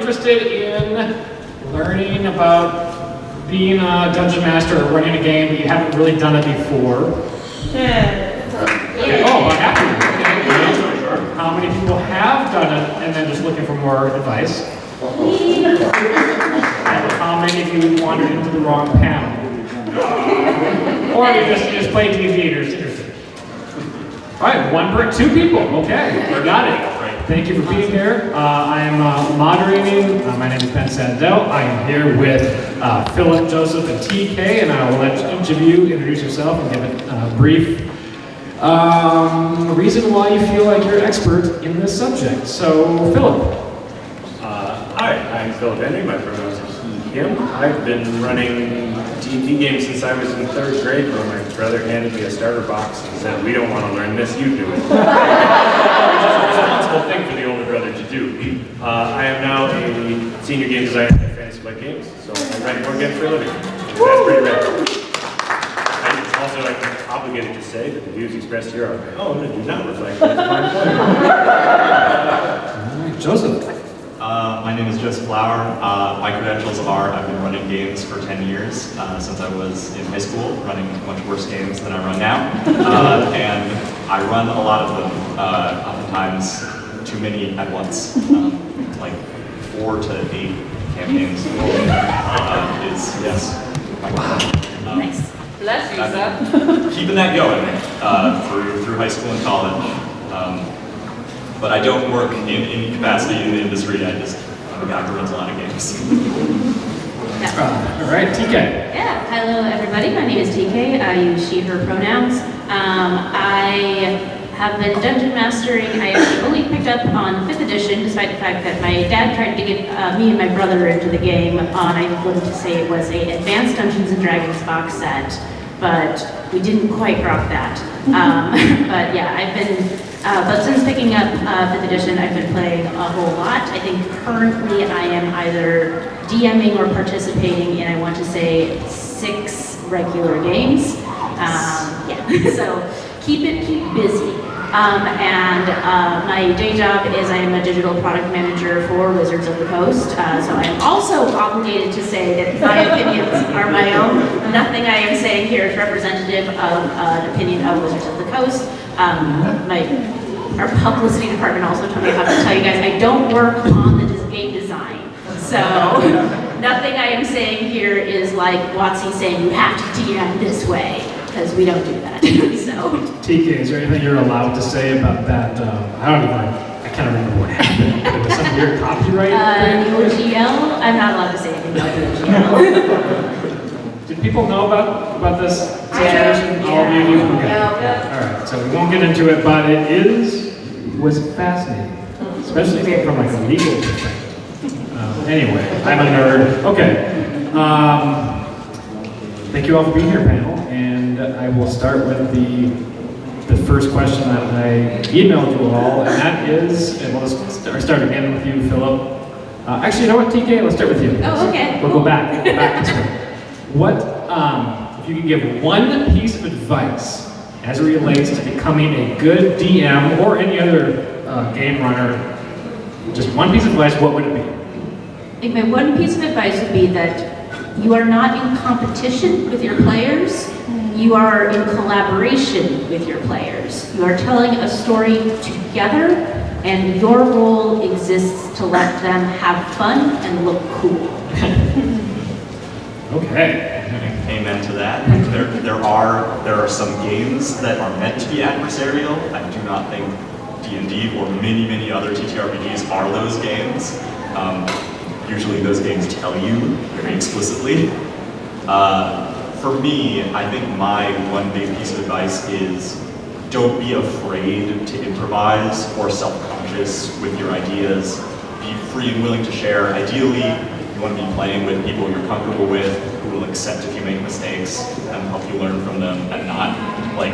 interested in learning about being a dungeon master or running a game, but you haven't really done it before. Okay. Oh, about half of you. Okay. How many people have done it and then just looking for more advice? And how many of you wandered into the wrong panel? Or you just played D&D and you're just interested? All right, 2 people. Okay, we got it. Thank you for being here. I am moderating. My name is Ben Sandell. I am here with Philip, Joseph, and TK, and I will let each of you introduce yourself and give a brief reason why you feel like you're an expert in this subject. So, Philip. Hi, I'm Philip Henry. My pronouns are he, him. I've been running D&D games since I was in 3rd grade, where my brother handed me a starter box and said, "We don't want to learn this, you do it." Which is a responsible thing for the older brother to do. I am now a senior game designer at Fantasy Flight Games, so I write board games for a living. That's pretty rad. I'm obligated to say that the views expressed here are my own and do not reflect those of my employer. All right, Joseph. My name is Joseph Lauer. My credentials are I've been running games for 10 years since I was in high school, running much worse games than I run now. And I run a lot of them, oftentimes too many at once, like 4 to 8 campaigns. Yes. Nice. Bless you, sir. Keeping that going through high school and college. But I don't work in any capacity in the industry. I'm a guy who runs a lot of games. All right, TK. Yeah, hello everybody. My name is TK. I use she, her pronouns. I have been dungeon mastering. I actually only picked up on 5th edition, despite the fact that my dad tried to get me and my brother into the game. I wanted to say it was a Advanced Dungeons and Dragons box set, but we didn't quite rock that. But yeah, I've been. But since picking up 5th edition, I've been playing a whole lot. I think currently I am either DMing or participating in, I want to say, 6 regular games. Yeah, so keep busy. My day job is I am a digital product manager for Wizards of the Coast. So I am also obligated to say that my opinions are my own. Nothing I am saying here is representative of an opinion of Wizards of the Coast. Our publicity department also told me how to tell you guys I don't work on the game design. So nothing I am saying here is like WotC saying you have to DM this way, because we don't do that. So TK, is there anything you're allowed to say about that? I can't remember what happened. It was some weird copyright thing? OGL? I'm not allowed to say anything about the OGL. Did people know about this situation? All of you knew? Okay. All right, so we won't get into it, but it was fascinating, especially from like a legal perspective. Anyway, I'm a nerd. Okay. Thank you all for being here, panel, and I will start with the first question that I emailed you all, and that is, and we'll start again with you, Philip. Actually, you know what, TK? Let's start with you. Oh, okay. We'll go back this way. What, if you could give one piece of advice as it relates to becoming a good DM or any other game runner, just one piece of advice, what would it be? I think my one piece of advice would be that you are not in competition with your players, you are in collaboration with your players. You are telling a story together, and your role exists to let them have fun and look cool. Okay. Amen to that. There are some games that are meant to be adversarial. I do not think D&D or many other TTRPGs are those games. Usually those games tell you very explicitly. For me, I think my one big piece of advice is don't be afraid to improvise or self-conscious with your ideas. Be free and willing to share. Ideally, you want to be playing with people you're comfortable with, who will accept if you make mistakes and help you learn from them, and not like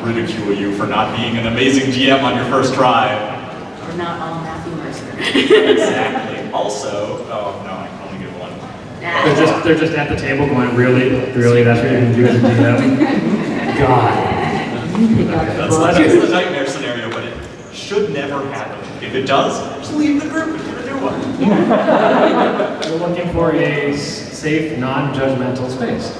ridicule you for not being an amazing GM on your first try. Or not all Matthew Mercer. Exactly. Also, oh no, I can only give one. They're just at the table going, really, that's what you're going to do as a DM? God. That's the nightmare scenario, but it should never happen. If it does, just leave the group and do a new You're looking for a safe, non-judgmental space.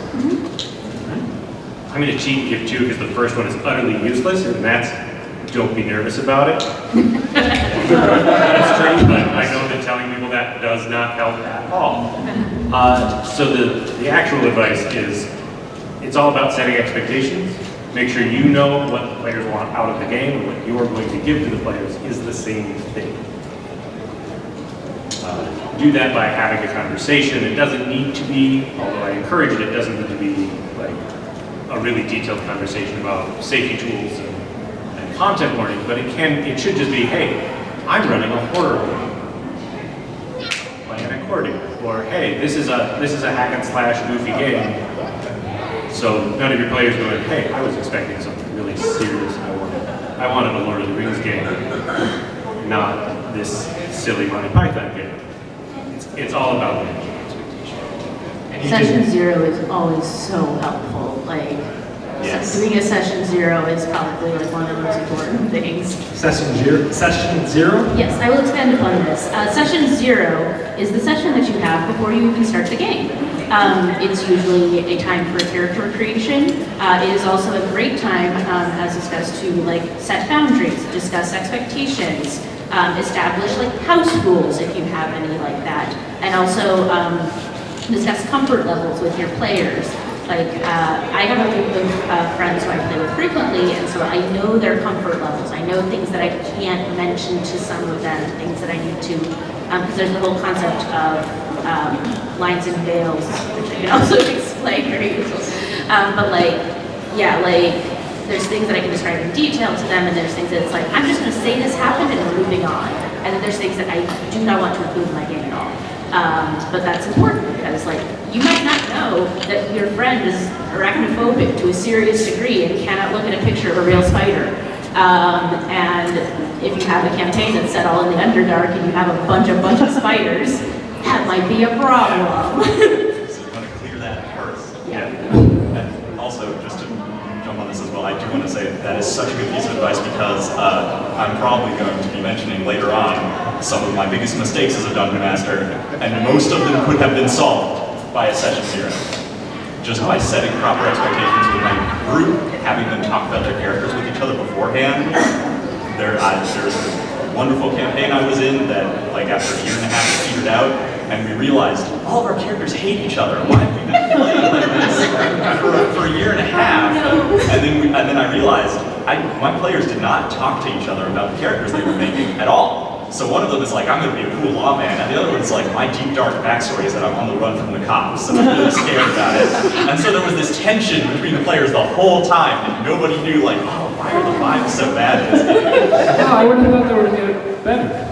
I'm going to cheat and give two because the first one is utterly useless, and that's don't be nervous about it. That's true, but I know that telling people that does not help at all. So the actual advice is, it's all about setting expectations. Make sure you know what the players want out of the game, and what you're going to give to the players is the same thing. Do that by having a conversation. It doesn't need to be, although I encourage it, it doesn't need to be like a really detailed conversation about safety tools and content warning, but it should just be, hey, I'm running a horror game. Playing accordingly. Or hey, this is a hack and slash goofy game. So none of your players going, hey, I was expecting something really serious. I wanted a Lord of the Rings game, not this silly Monty Python game. It's all about managing expectations. Session 0 is always so helpful. Like, Yes. doing a session 0 is probably like one of the most important things. Session zero? Yes, I will expand upon this. Session 0 is the session that you have before you even start the game. It's usually a time for character creation. It is also a great time, as discussed, to like set boundaries, discuss expectations, establish like house rules if you have any like that, and also discuss comfort levels with your players. Like, I have a group of friends who I play with frequently, and so I know their comfort levels. I know things that I can't mention to some of them, things that I need to, because there's the whole concept of lines and veils, which I can also explain very easily. But like, yeah, like, there's things that I can describe in detail to them, and there's things that it's like, I'm just going to say this happened and we're moving on. And then there's things that I do not want to include in my game at all. But that's important because, like, you might not know that your friend is arachnophobic to a serious degree and cannot look at a picture of a real spider. And if you have a campaign that's set all in the Underdark and you have a bunch of spiders, that might be a problem. So you want to clear that first. Yeah. And also, just to jump on this as well, I do want to say that is such a good piece of advice because I'm probably going to be mentioning later on some of my biggest mistakes as a Dungeon Master, and most of them could have been solved by a session 0. Just by setting proper expectations with my group, having them talk about their characters with each other beforehand. There's a wonderful campaign I was in that, like, after a year and a half, it petered out, and we realized all of our characters hate each other. Why have we been playing like this for a year and a half? And then I realized my players did not talk to each other about the characters they were making at all. So one of them is like, I'm going to be a cool lawman, and the other one's like, my deep dark backstory is that I'm on the run from the cops, and I'm really scared about it. And so there was this tension between the players the whole time, and nobody knew, like, oh, why are the vibes so bad in this game? No, I would have thought they would have get better.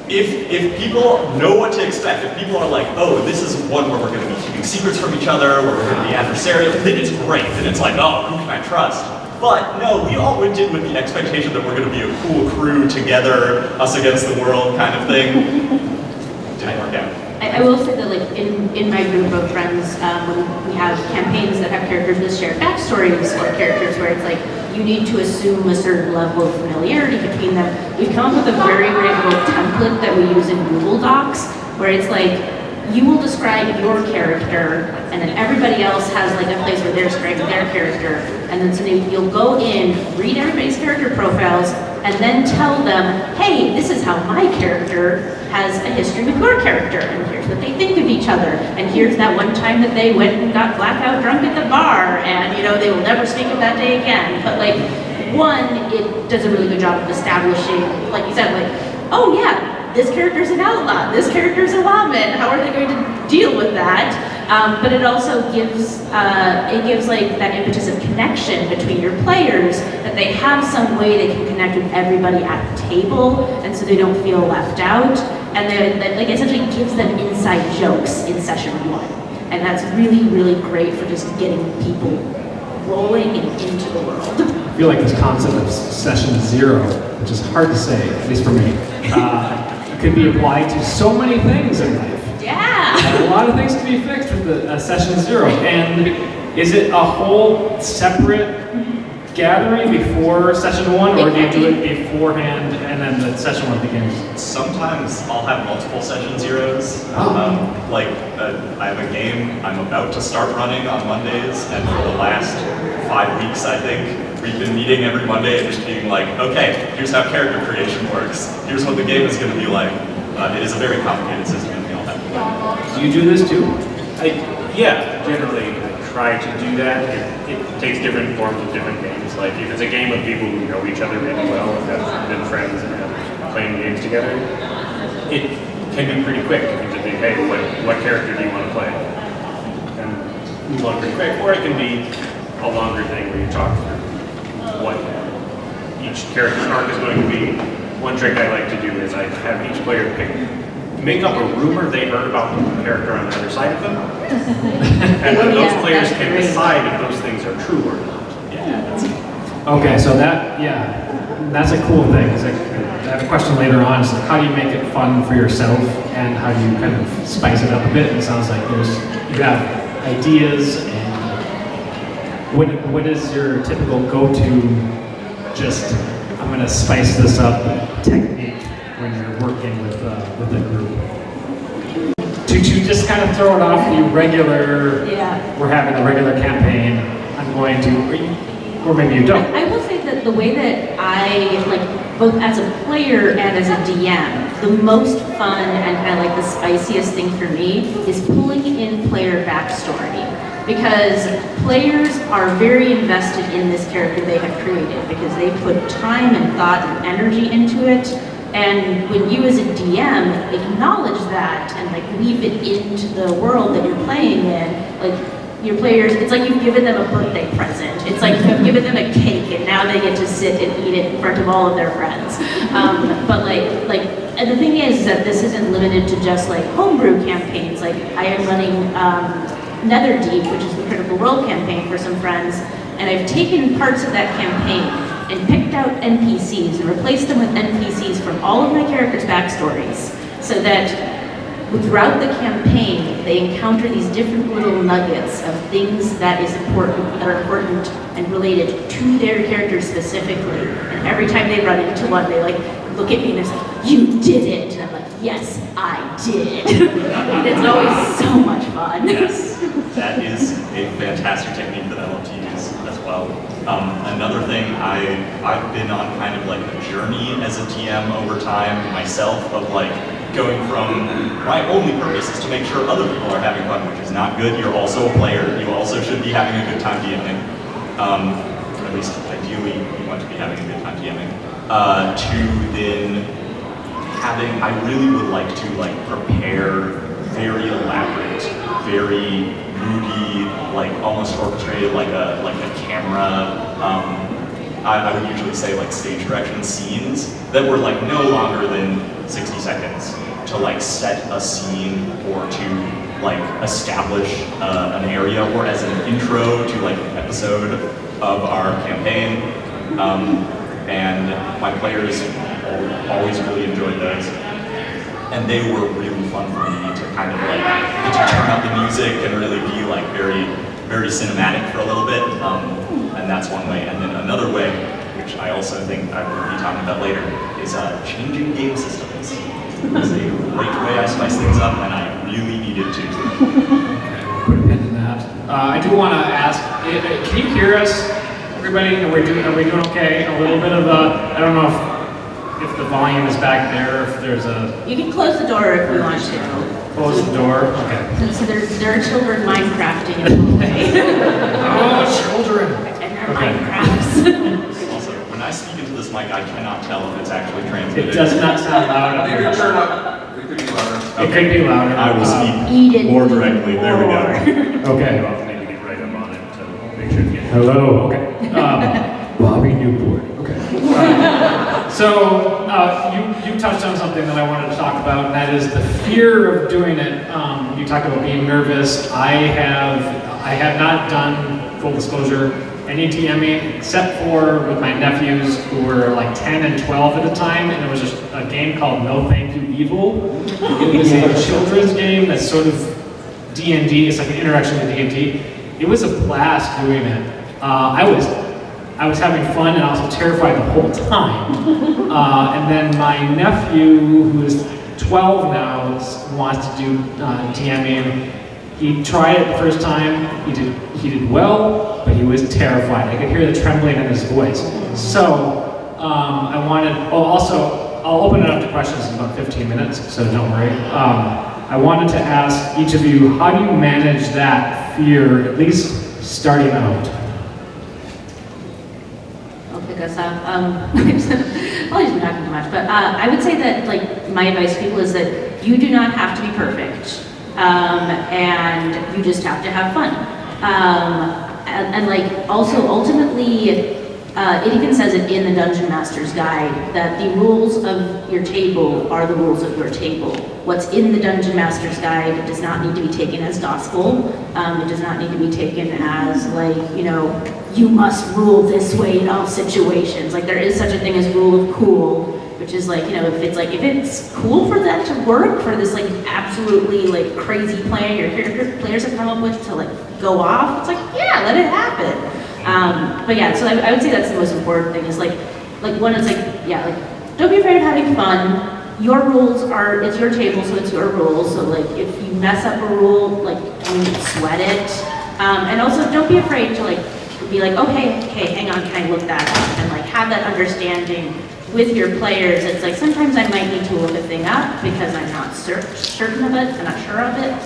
If people know what to expect, if people are like, oh, this is one where we're going to be keeping secrets from each other, where we're going to be adversarial, then it's great. Then it's like, oh, who can I trust? But no, we all went in with the expectation that we're going to be a cool crew together, us against the world kind of thing. Didn't work out. I will say that, like, in my group of friends, when we have campaigns that have characters with shared backstories, or characters where it's like, you need to assume a certain level of familiarity between them, we've come up with a very great little template that we use in Google Docs, where it's like, you will describe your character, and then everybody else has like a place where they're describing their character, and then so you'll go in, read everybody's character profiles, and then tell them, hey, this is how my character has a history with your character, and here's what they think of each other, and here's that one time that they went and got blackout drunk at the bar, and you know, they will never speak of that day again. But like, one, it does a really good job of establishing, like you said, like, oh yeah, this character's an outlaw, this character's a lawman, how are they going to deal with that? But it also gives like that impetus of connection between your players, that they have some way they can connect with everybody at the table, and so they don't feel left out, and that like essentially gives them inside jokes in session 1, and that's really, really great for just getting people rolling and into the world. I feel like this concept of session 0, which is hard to say, at least for me, could be applied to so many things in life. Yeah! And a lot of things can be fixed with the session 0. And is it a whole separate gathering before session 1, or do you do it beforehand and then the session 1 begins? Sometimes I'll have multiple session zeros. I have a game I'm about to start running on Mondays, and for the last 5 weeks, I think, we've been meeting every Monday and just being like, okay, here's how character creation works. Here's what the game is going to be like. It is a very complicated system, and we all have to learn. Do you do this too? Yeah, generally I try to do that. It takes different forms with different games. Like if it's a game of people who know each other really well and have been friends and have playing games together, it can be pretty quick. You can just be, hey, what character do you want to play? And move on pretty quick. Or it can be a longer thing where you talk through what each character's arc is going to be. One trick I like to do is I have each player make up a rumor they heard about the character on the other side of them. And then those players can decide if those things are true or not. Okay, so that's a cool thing. Cause I have a question later on. It's like, how do you make it fun for yourself, and how do you kind of spice it up a bit? It sounds like you have ideas, and what is your typical go-to? Just I'm going to spice this up technique when you're working with a group. To just kind of throw it off the regular. Yeah. We're having a regular campaign. I'm going to, or maybe you don't. I will say that the way that I, like, both as a player and as a DM, the most fun and kind of like the spiciest thing for me is pulling in player backstory. Because players are very invested in this character they have created because they put time and thought and energy into it. And when you as a DM acknowledge that and like weave it into the world that you're playing in, like your players, it's like you've given them a birthday present. It's like you've given them a cake and now they get to sit and eat it in front of all of their friends. And the thing is that this isn't limited to just like homebrew campaigns. Like I am running Netherdeep, which is the Critical Role campaign for some friends, and I've taken parts of that campaign and picked out NPCs and replaced them with NPCs from all of my characters' backstories, so that throughout the campaign they encounter these different little nuggets of things that are important and related to their character specifically. And every time they run into one, they like look at me and they're like, "You did it!" And I'm like, "Yes, I did." It's always so much fun. Yes, that is a fantastic technique that I love to use as well. Another thing, I've been on kind of like a journey as a DM over time myself of like going from my only purpose is to make sure other people are having fun, which is not good. You're also a player. You also should be having a good time DMing. Or at least ideally you want to be having a good time DMing. To then I really would like to like prepare very elaborate, very moody, like almost orchestrated like a camera. I would usually say like stage direction scenes that were like no longer than 60 seconds to like set a scene or to like establish an area or as an intro to like an episode of our campaign. And my players always really enjoyed those. And they were really fun for me to kind of like get to turn up the music and really be like very, very cinematic for a little bit. And that's one way. And then another way, which I also think I will be talking about later, is changing game systems. It's a great way I spice things up, and I really needed to. Put a pin in that. I do want to ask, can you hear us, everybody? Are we doing okay? A little bit of I don't know if the volume is back there, if there's a... You can close the door if we want to. Close the door? Okay. So there are children Minecrafting in the hallway. Oh, children! And they're Minecrafts. Also, when I speak into this mic, I cannot tell if it's actually transmitted. It does not sound loud. You can turn up. It could be louder. It could be louder. I will speak more directly. There we go. Okay. I'll maybe get right up on it to make sure to get Hello. Okay. Bobby Newport. Okay. So you touched on something that I wanted to talk about, and that is the fear of doing it. You talked about being nervous. I have not done, full disclosure, any TMing except for with my nephews who were like 10 and 12 at the time, and it was just a game called No Thank You Evil. It was a children's game that's sort of D&D. It's like an interaction with D&D. It was a blast doing it. I was having fun and also terrified the whole time. And then my nephew, who is 12 now, wants to do DMing. He tried it the first time. He did well, but he was terrified. I could hear the trembling in his voice. So I wanted. Oh, also, I'll open it up to questions in about 15 minutes, so don't worry. I wanted to ask each of you, how do you manage that fear, at least starting out? I'll pick us up. Probably just been talking too much, but I would say that like my advice to people is that you do not have to be perfect, and you just have to have fun. And like also ultimately, it even says it in the Dungeon Master's Guide that the rules of your table are the rules of your table. What's in the Dungeon Master's Guide does not need to be taken as gospel. It does not need to be taken as like, you know, you must rule this way in all situations. Like there is such a thing as rule of cool, which is like, you know, if it's cool for that to work, for this like absolutely like crazy plan your players have come up with to like go off, it's like, yeah, let it happen. But yeah, so I would say that's the most important thing is like one is like, yeah, like don't be afraid of having fun. Your rules are, it's your table, so it's your rules. So like if you mess up a rule, like don't sweat it. And also don't be afraid to like be like, okay, hang on, can I look that up? And like have that understanding with your players. It's like sometimes I might need to look a thing up because I'm not certain of it, I'm not sure of it.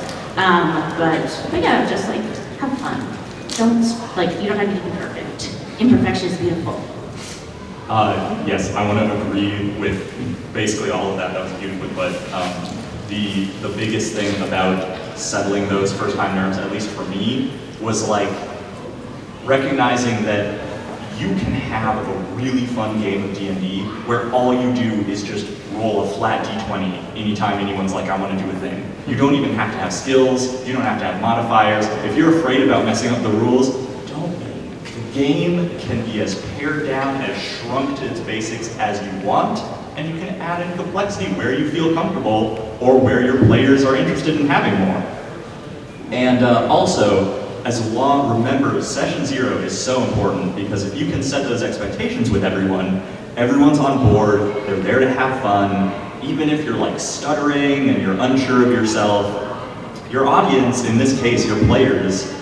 But yeah, just like have fun. Don't, like, you don't have to be perfect. Imperfection is beautiful. Yes, I want to agree with basically all of that. That was beautiful, but the biggest thing about settling those first-time nerves, at least for me, was like recognizing that you can have a really fun game of D&D where all you do is just roll a flat d20 anytime anyone's like, I want to do a thing. You don't even have to have skills, you don't have to have modifiers. If you're afraid about messing up the rules, don't be. The game can be as pared down, as shrunk to its basics as you want, and you can add in complexity where you feel comfortable or where your players are interested in having more. And also, remember, session 0 is so important because if you can set those expectations with everyone, everyone's on board, they're there to have fun. Even if you're like stuttering and you're unsure of yourself, your audience, in this case your players,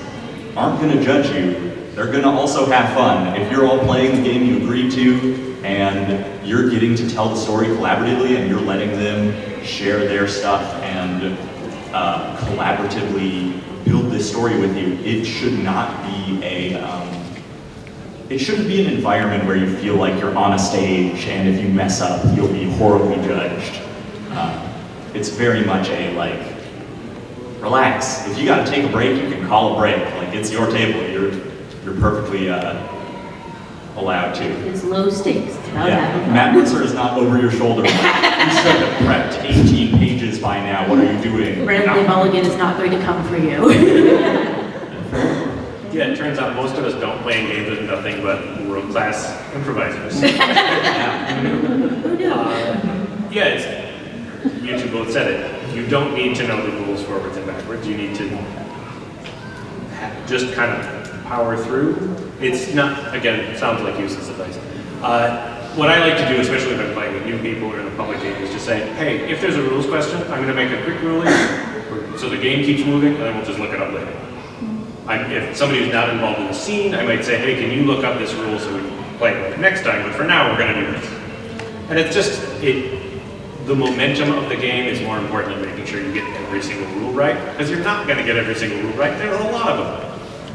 aren't going to judge you. They're going to also have fun. If you're all playing the game you agreed to and you're getting to tell the story collaboratively and you're letting them share their stuff and collaboratively build this story with you, it should not be it shouldn't be an environment where you feel like you're on a stage and if you mess up, you'll be horribly judged. It's very much a like, relax. If you gotta take a break, you can call a break. Like it's your table, you're perfectly allowed to. It's low stakes. Matt Mercer is not over your shoulder. You should have prepped 18 pages by now. What are you doing? Brandon Mulligan is not going to come for you. Yeah, it turns out most of us don't play in games with nothing but world-class improvisers. Who knew? You two both said it. You don't need to know the rules forwards and backwards. You need to just kind of power through. It's not, again, it sounds like useless advice. What I like to do, especially if I'm playing with new people or in a public game, is just say, hey, if there's a rules question, I'm going to make a quick ruling so the game keeps moving, and then we'll just look it up later. If somebody who's not involved in the scene, I might say, hey, can you look up this rule so we can play it next time, but for now we're going to do this. And it's just, the momentum of the game is more important than making sure you get every single rule right, because you're not going to get every single rule right. There are a lot of them.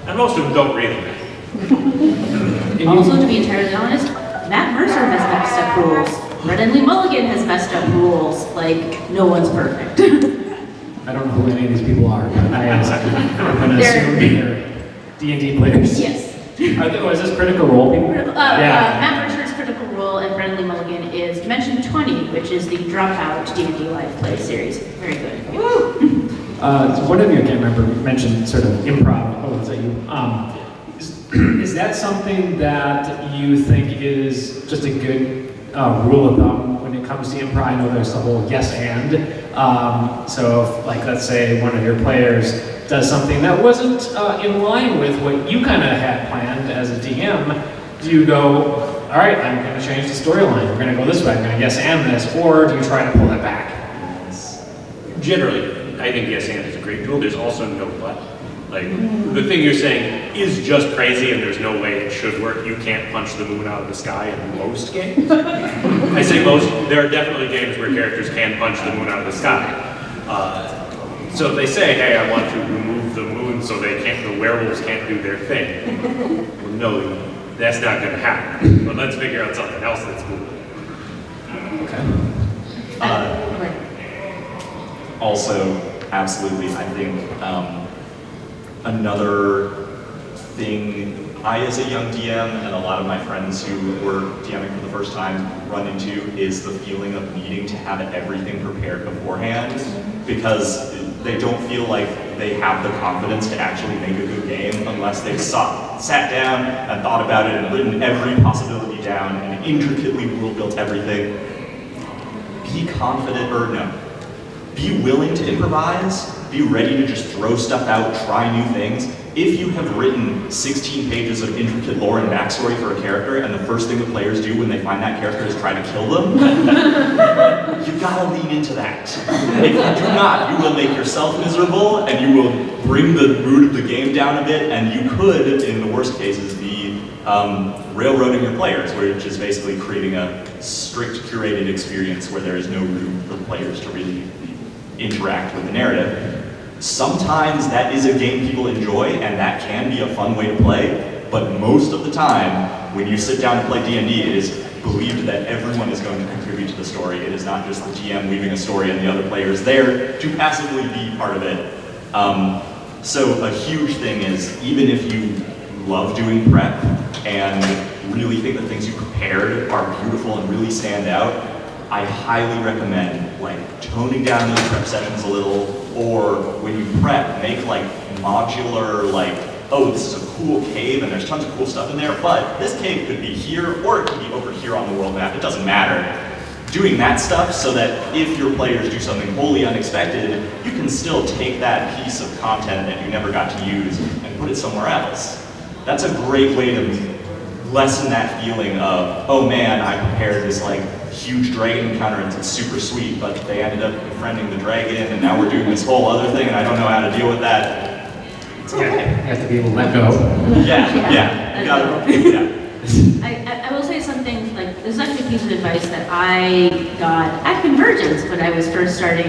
And most of them don't really. Also, to be entirely honest, Matt Mercer has messed up rules. Brendan Lee Mulligan has messed up rules. Like, no one's perfect. I don't know who any of these people are, but I'm going to assume they're D&D players. Yes. Is this Critical Role people? Matt Mercer's Critical Role and Brendan Lee Mulligan is Dimension 20, which is the Dropout D&D Live Play series. Very good. Woo! So one of you, I can't remember, mentioned sort of improv. Oh, is that you? Is that something that you think is just a good rule of thumb when it comes to improv? I know there's the whole yes and. So if, like, let's say one of your players does something that wasn't in line with what you kind of had planned as a DM, Do you go, all right, I'm going to change the storyline. We're going to go this way. I'm going to yes and this, or do you try to pull it back? Generally, I think yes and is a great tool. There's also no but. Like, the thing you're saying is just crazy and there's no way it should work. You can't punch the moon out of the sky in most games. I say most, there are definitely games where characters can punch the moon out of the sky. So if they say, hey, I want to remove the moon so the werewolves can't do their thing. Well, no, that's not going to happen. But let's figure out something else that's cool. Okay. Also, absolutely, I think another thing I, as a young DM, and a lot of my friends who were DMing for the first time run into is the feeling of needing to have everything prepared beforehand, because they don't feel like they have the confidence to actually make a good game unless they've sat down and thought about it and written every possibility down and intricately rule-built everything. Be confident, or no, be willing to improvise, be ready to just throw stuff out, try new things. If you have written 16 pages of intricate lore and backstory for a character, and the first thing the players do when they find that character is try to kill them, you gotta lean into that. If you do not, you will make yourself miserable, and you will bring the mood of the game down a bit, and you could, in the worst cases, be railroading your players, which is basically creating a strict curated experience where there is no room for players to really interact with the narrative. Sometimes that is a game people enjoy, and that can be a fun way to play, but most of the time, when you sit down to play D&D, it is believed that everyone is going to contribute to the story. It is not just the GM weaving a story and the other players there to passively be part of it. So a huge thing is, even if you love doing prep and really think the things you prepared are beautiful and really stand out, I highly recommend toning down those prep sessions a little, or when you prep, make modular, oh, this is a cool cave and there's tons of cool stuff in there, but this cave could be here or it could be over here on the world map. It doesn't matter. Doing that stuff so that if your players do something wholly unexpected, you can still take that piece of content that you never got to use and put it somewhere else. That's a great way to lessen that feeling of, oh man, I prepared this huge dragon encounter and it's super sweet, but they ended up befriending the dragon and now we're doing this whole other thing and I don't know how to deal with that. It's okay. Yeah, you have to be able to let go. Yeah. You gotta, I will say something, this is actually a piece of advice that I got at CONvergence when I was first starting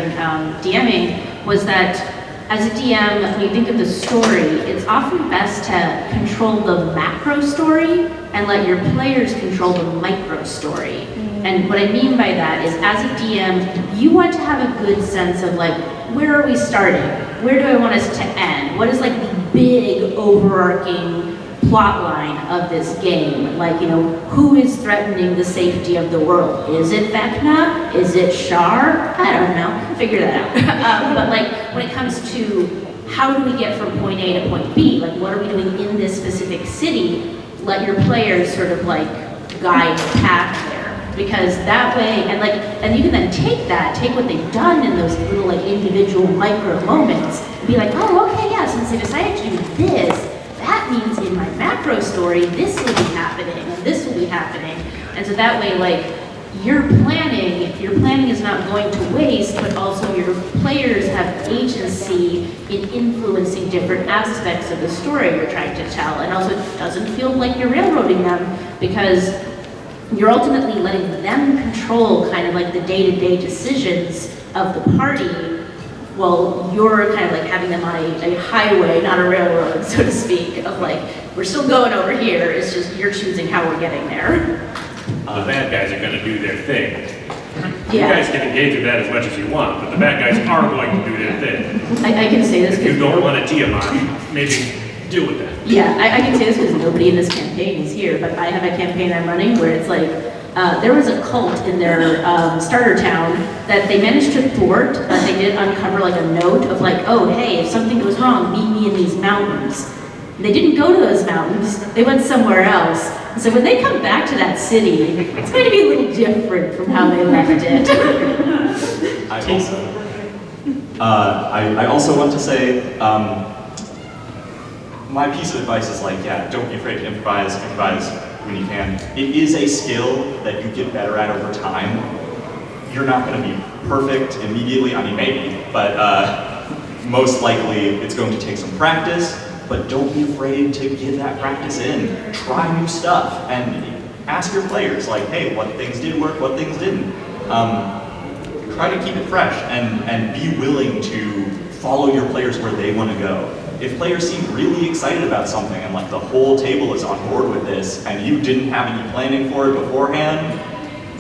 DMing, was that as a DM, when you think of the story, it's often best to control the macro story and let your players control the micro story. And what I mean by that is, as a DM, you want to have a good sense of where are we starting? Where do I want us to end? What is the big overarching plot line of this game? Who is threatening the safety of the world? Is it Vecna? Is it Shar? I don't know, figure that out. But when it comes to how do we get from point A to point B, what are we doing in this specific city, let your players sort of guide the path there. Because that way, and you can then take what they've done in those little individual micro moments, and be oh, okay, yeah, since they decided to do this, that means in my macro story, this will be happening, and this will be happening. And so that way, your planning is not going to waste, but also your players have agency in influencing different aspects of the story you're trying to tell. And also it doesn't feel like you're railroading them, because you're ultimately letting them control kind of the day-to-day decisions of the party, while you're kind of having them on a highway, not a railroad, so to speak, of we're still going over here, it's just you're choosing how we're getting there. The bad guys are going to do their thing. Yeah. You guys can engage with that as much as you want, but the bad guys are going to do their thing. I can say this If you because don't want a TMI, maybe deal with that. yeah, I can say this because nobody in this campaign is here, but I have a campaign I'm running where it's there was a cult in their starter town that they managed to thwart. They did uncover a note of oh, hey, if something goes wrong, meet me in these mountains. They didn't go to those mountains, they went somewhere else. And so when they come back to that city, it's going to be a little different from how they left it. I also want to say, my piece of advice is don't be afraid to improvise when you can. It is a skill that you get better at over time. You're not going to be perfect immediately, I mean maybe, but most likely it's going to take some practice, but don't be afraid to get that practice in. Try new stuff and ask your players, like, hey, what things did work, what things didn't. Try to keep it fresh and be willing to follow your players where they want to go. If players seem really excited about something and like the whole table is on board with this and you didn't have any planning for it beforehand,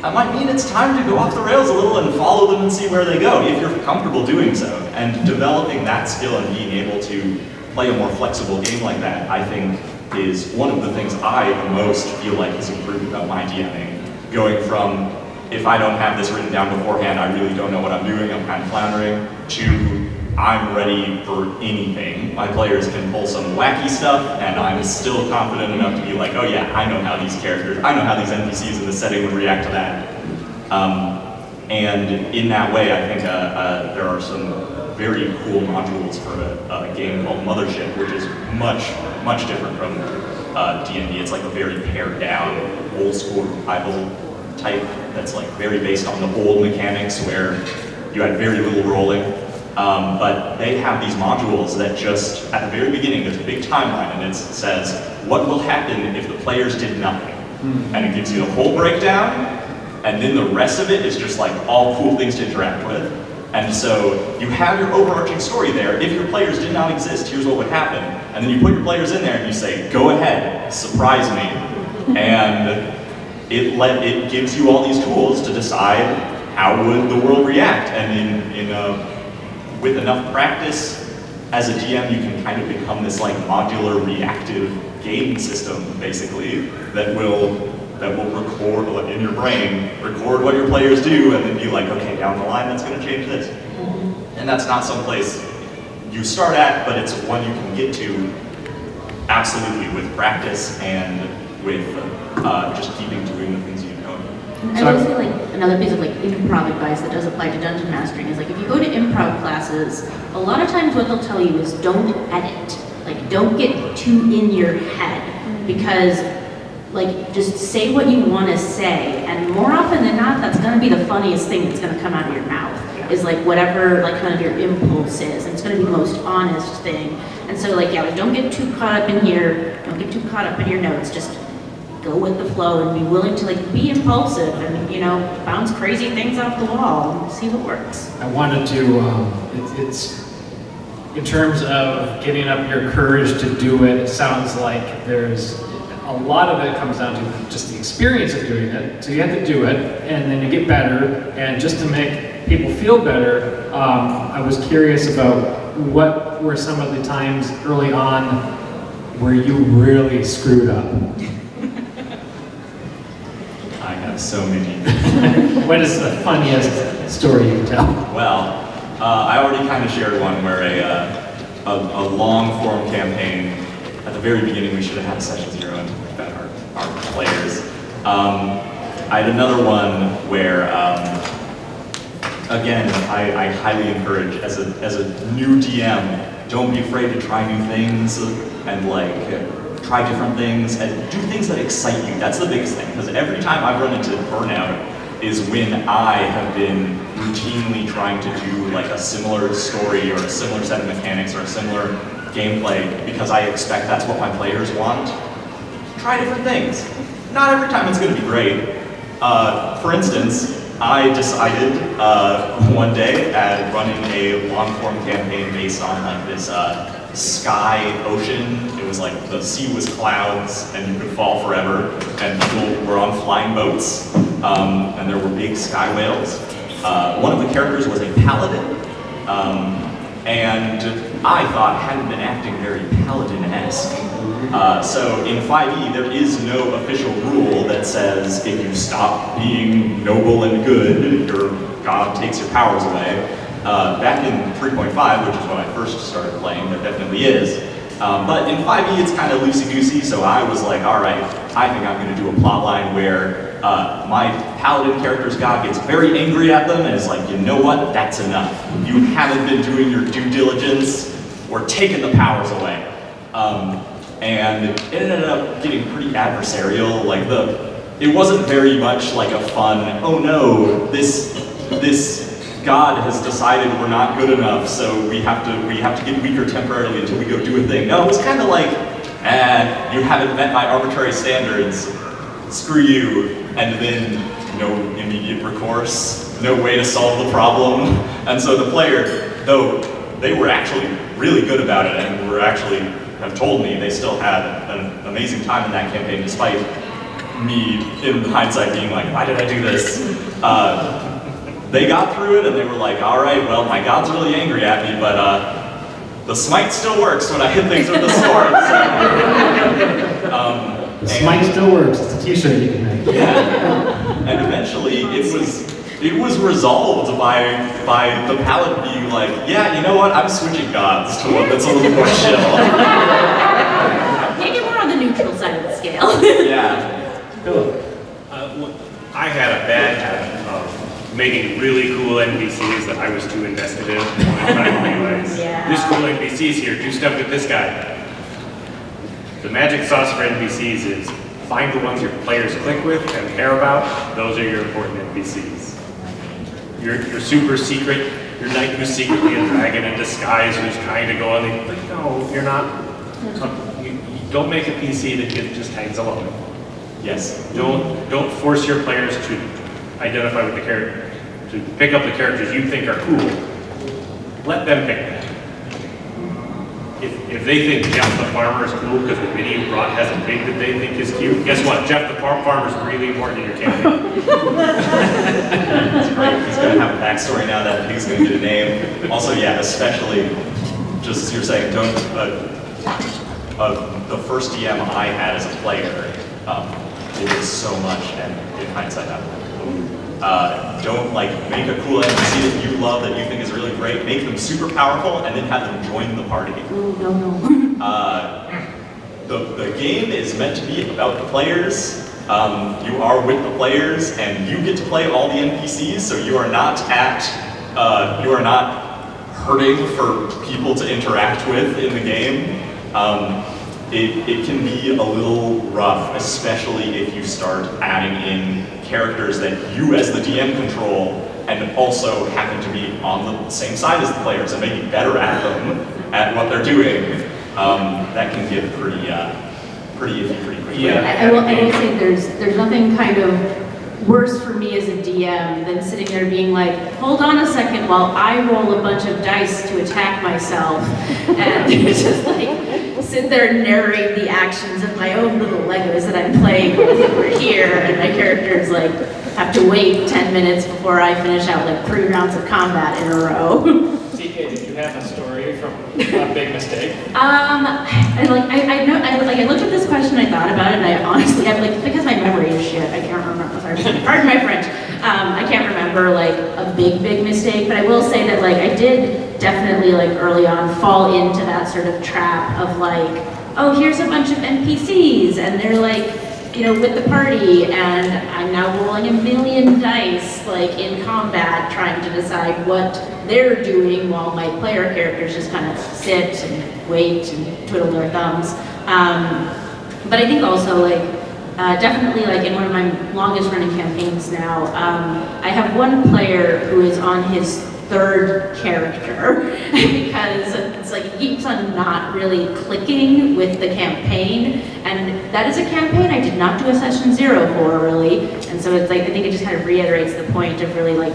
that might mean it's time to go off the rails a little and follow them and see where they go, if you're comfortable doing so. And developing that skill and being able to play a more flexible game like that, I think, is one of the things I the most feel like has improved about my DMing. Going from, if I don't have this written down beforehand, I really don't know what I'm doing, I'm kind of floundering, to I'm ready for anything. My players can pull some wacky stuff, and I'm still confident enough to be like, oh yeah, I know how these characters, I know how these NPCs in this setting would react to that. And in that way, I think there are some very cool modules for a game called Mothership, which is much, much different from D&D. It's like a very pared down, old school revival type that's like very based on the old mechanics where you had very little rolling. But they have these modules that just, at the very beginning, there's a big timeline and it says, what will happen if the players did nothing? And it gives you the whole breakdown, and then the rest of it is just like all cool things to interact with. And so you have your overarching story there. If your players did not exist, here's what would happen. And then you put your players in there and you say, go ahead, surprise me. And it gives you all these tools to decide how would the world react. And with enough practice, as a GM, you can kind of become this like modular reactive game system, basically, that will record, like, in your brain, record what your players do, and then be like, okay, down the line, that's going to change this. And that's not some place you start at, but it's one you can get to absolutely with practice and with just keeping doing the things you know. I would say like another piece of like improv advice that does apply to dungeon mastering is like if you go to improv classes, a lot of times what they'll tell you is don't edit. Like don't get too in your head, because like just say what you want to say, and more often than not that's going to be the funniest thing that's going to come out of your mouth. Is like whatever like kind of your impulse is, and it's going to be the most honest thing. And so like yeah, like don't get too caught up in here, don't get too caught up in your notes, just go with the flow and be willing to like be impulsive and, you know, bounce crazy things off the wall and see what works. I wanted to, it's in terms of getting up your courage to do it, it sounds like there's a lot of it comes down to just the experience of doing it. So you have to do it and then you get better, and just to make people feel better, I was curious about what were some of the times early on where you really screwed up. I have so many. What is the funniest story you can tell? Well, I already kind of shared one where a long form campaign, at the very beginning we should have had session 0 and fed our players. I had another one where, again, I highly encourage as a new DM, don't be afraid to try new things and like try different things and do things that excite you. That's the biggest thing, because every time I've run into burnout is when I have been routinely trying to do like a similar story or a similar set of mechanics or a similar gameplay because I expect that's what my players want. Try different things. Not every time it's going to be great. For instance, I decided one day at running a long-form campaign based on like this sky ocean. It was like the sea was clouds and you could fall forever, and people were on flying boats, and there were big sky whales. One of the characters was a paladin, and I thought hadn't been acting very paladin-esque. So in 5e, there is no official rule that says if you stop being noble and good, your god takes your powers away. Back in 3.5, which is when I first started playing, there definitely is. But in 5e, it's kind of loosey-goosey, so I was like, all right, I think I'm going to do a plot line where my paladin character's god gets very angry at them and is like, you know what, that's enough. You haven't been doing your due diligence, we're taking the powers away. and it ended up getting pretty adversarial. Like it wasn't very much like a fun, oh no, this god has decided we're not good enough, so we have to get weaker temporarily until we go do a thing. No, it was kind of like, you haven't met my arbitrary standards, screw you, and then no immediate recourse, no way to solve the problem. And so the player, though they were actually really good about it and have told me they still had an amazing time in that campaign despite me, in hindsight, being like, why did I do this? They got through it and they were like, all right, well, my god's really angry at me, but the smite still works when I hit things with the sword. The smite still works. It's a t-shirt you can make. Yeah. And eventually it was resolved by the paladin being like, yeah, you know what, I'm switching gods to one that's a little more chill. Maybe more on the neutral side of the scale. Yeah. I had a bad habit of making really cool NPCs that I was too invested in. I realized, this cool NPC's here, do stuff with this guy. The magic sauce for NPCs is find the ones your players click with and care about. Those are your important NPCs. Your super secret, your knight who's secretly a dragon in disguise who's trying to go on the, like, no, you're not. You don't make a PC that just tags along. Yes. Don't force your players to identify with the character, to pick up the characters you think are cool. Let them pick them. If they think Jeff the farmer is cool because the mini you brought has a pig that they think is cute, guess what? Jeff the farmer is really important in your campaign. That's great. He's going to have a backstory now. That pig's going to get a name. Also, yeah, especially, just as you're saying, don't. The first DM I had as a player, it was so much, and in hindsight, don't like make a cool NPC that you love that you think is really great, make them super powerful, and then have them join the party. The game is meant to be about the players. You are with the players, and you get to play all the NPCs, so you are not hurting for people to interact with in the game. It can be a little rough, especially if you start adding in characters that you as the DM control and also happen to be on the same side as the players and maybe better at them, at what they're doing. That can get pretty iffy pretty quickly. Yeah. I will say there's nothing kind of worse for me as a DM than sitting there being like, hold on a second while I roll a bunch of dice to attack myself, and just like sit there and narrate the actions of my own little Legos that I'm playing over here, and my characters like have to wait 10 minutes before I finish out like 3 rounds of combat in a row. TK, did you have a story from a big mistake? I looked at this question, I thought about it, and I honestly, because my memory is shit, I can't remember, sorry, pardon my French, I can't remember like a big mistake, but I will say that like I did definitely like early on fall into that sort of trap of like, oh, here's a bunch of NPCs, and they're like, you know, with the party, and I'm now rolling a million dice like in combat, trying to decide what they're doing while my player characters just kind of sit and wait and twiddle their thumbs. But I think also like definitely like in one of my longest running campaigns now, I have one player who is on his 3rd character because it's like it keeps on not really clicking with the campaign, and that is a campaign I did not do a session 0 for really, and so it's like I think it just kind of reiterates the point of really like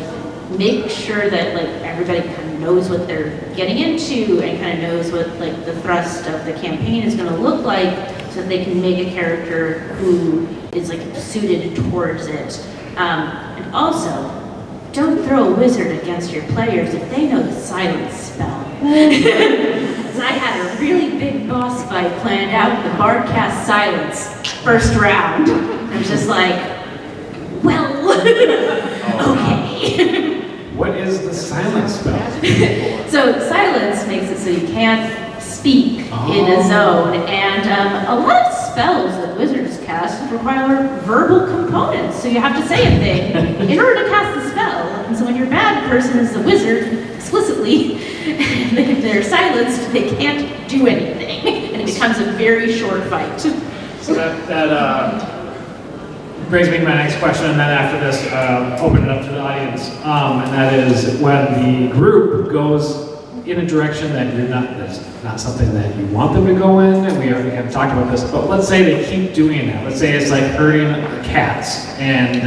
make sure that like everybody kind of knows what they're getting into and kind of knows what like the thrust of the campaign is going to look like, so that they can make a character who is like suited towards it. And also, don't throw a wizard against your players if they know the silence spell. Because I had a really big boss fight planned out, the bard cast silence, first round. I was just like, well, okay. What is the silence spell? So silence makes it so you can't speak in a zone, and a lot of spells that wizards cast require verbal components, so you have to say a thing in order to cast the spell. And so when your bad person is the wizard, explicitly, if they're silenced, they can't do anything. And it becomes tons of very short fight. So that brings me to my next question, and then after this, open it up to the audience. And that is when the group goes in a direction that that's not something that you want them to go in, and we already have talked about this, but let's say they keep doing that. Let's say it's like herding cats, and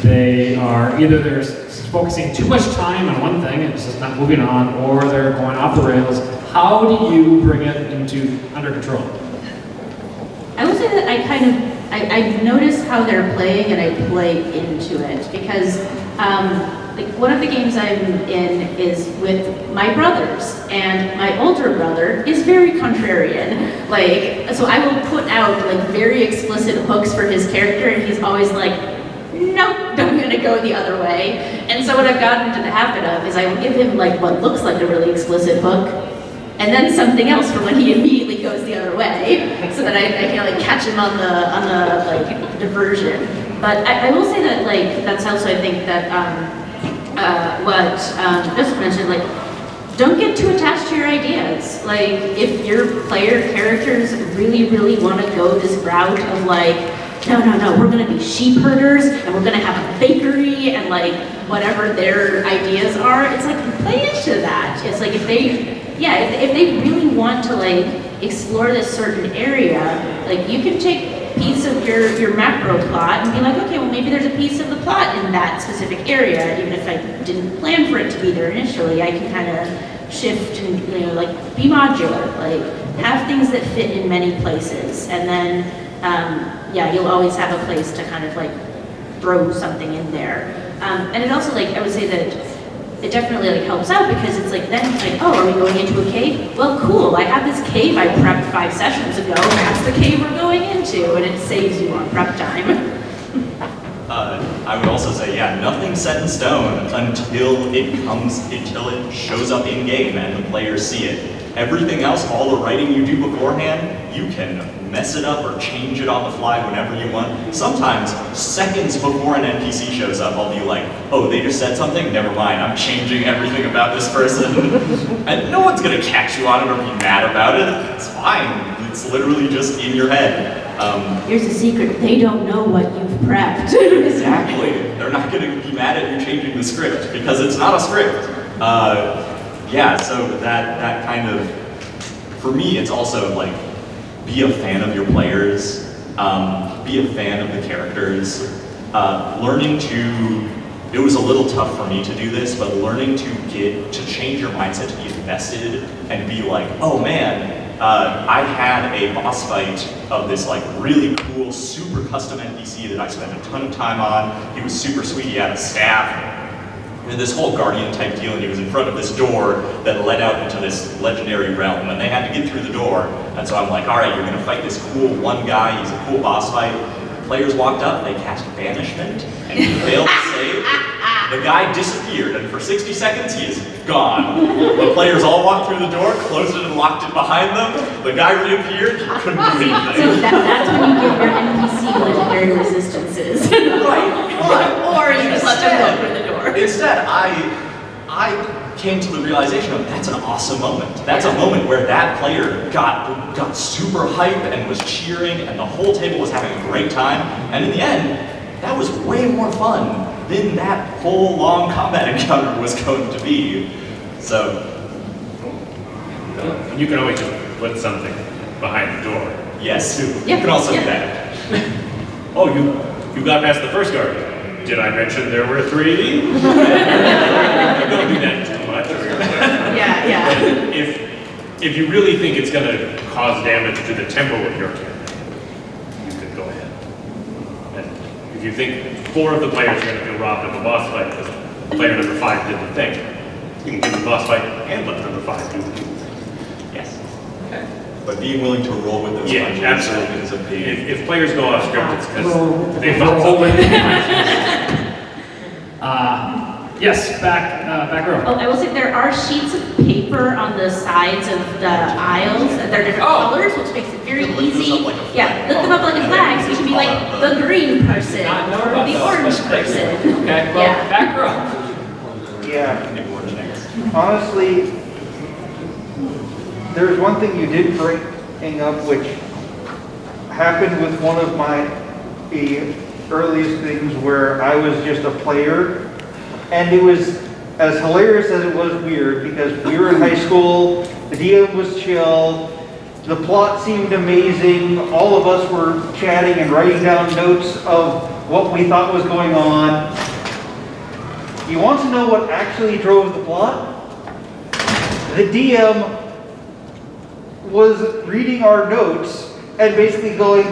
they are either they're focusing too much time on one thing and it's just not moving on, or they're going off the rails. How do you bring it under control? I would say that I notice how they're playing and I play into it because like one of the games I'm in is with my brothers, and my older brother is very contrarian. Like, so I will put out like very explicit hooks for his character, and he's always like, nope, I'm gonna go the other way. And so what I've gotten into the habit of is I will give him like what looks like a really explicit hook, and then something else for when he immediately goes the other way, so that I can like catch him on the like diversion. But I will say that like that's also I think that what Joseph mentioned, like don't get too attached to your ideas. Like if your player characters really want to go this route of like, no, we're gonna be sheep herders and we're gonna have a bakery and like whatever their ideas are, it's like play into that. It's like if they really want to like explore this certain area, like you can take a piece of your macro plot and be like, okay, well maybe there's a piece of the plot in that specific area, even if I didn't plan for it to be there initially, I can kind of shift and like be modular, like have things that fit in many places, and then you'll always have a place to kind of like throw something in there. And it also like I would say that it definitely like helps out because it's like then it's like, oh, are we going into a cave? Well, cool, I have this cave I prepped 5 sessions ago, that's the cave we're going into, and it saves you on prep time. I would also say, nothing's set in stone until it shows up in game and the players see it. Everything else, all the writing you do beforehand, you can mess it up or change it on the fly whenever you want. Sometimes, seconds before an NPC shows up, I'll be like, oh, they just said something? Never mind, I'm changing everything about this person. And no one's gonna catch you on it or be mad about it. It's fine, it's literally just in your head. Here's a secret, they don't know what you've prepped. Exactly, they're not gonna be mad at you changing the script because it's not a script. So that kind of, for me, it's also like, be a fan of your players, be a fan of the characters, it was a little tough for me to do this, but learning to change your mindset to be invested and be like, oh man, I had a boss fight of this like really cool, super custom NPC that I spent a ton of time on. He was super sweet, he had a staff, and this whole guardian type deal, and he was in front of this door that led out into this legendary realm, and they had to get through the door. And so I'm like, all right, you're gonna fight this cool one guy, he's a cool boss fight. Players walked up, they cast Banishment, and he failed to save. The guy disappeared, and for 60 seconds, he is gone. The players all walked through the door, closed it and locked it behind them. The guy reappeared, he couldn't do anything. So that's when you give your NPC legendary resistances. Right. Or you just let them go through the door. Instead, I came to the realization of that's an awesome moment. That's a moment where that player got super hype and was cheering, and the whole table was having a great time. And in the end, that was way more fun than that whole long combat encounter was going to be. So, you can always just put something behind the door. Yes, you Yeah. can also do Yeah. that. Oh, you got past the first guard. Did I mention there were 3? You don't do that too much. Yeah. But if you really think it's going to cause damage to the tempo of your campaign, you could go ahead. And if you think 4 of the players are going to feel robbed of a boss fight because player number 5 did the thing, you can give the boss fight and let number 5 do the thing. Yes. But being willing to roll with those punches absolutely. is a big... If players go off script, it's because they felt Yes, back row. Oh, I will say there are sheets of paper on the sides of the aisles, and they're different colors, which makes it very lift those easy. up like a flag. Lift them up like a flag, so you can be like the green person Not know or about the those. orange person. Okay, well, back row. Yeah, honestly, there's one thing you did bring hang up, which happened with one of the earliest things where I was just a player, and it was as hilarious as it was weird because we were in high school, the DM was chill, the plot seemed amazing, all of us were chatting and writing down notes of what we thought was going on. You want to know what actually drove the plot? The DM was reading our notes and basically going,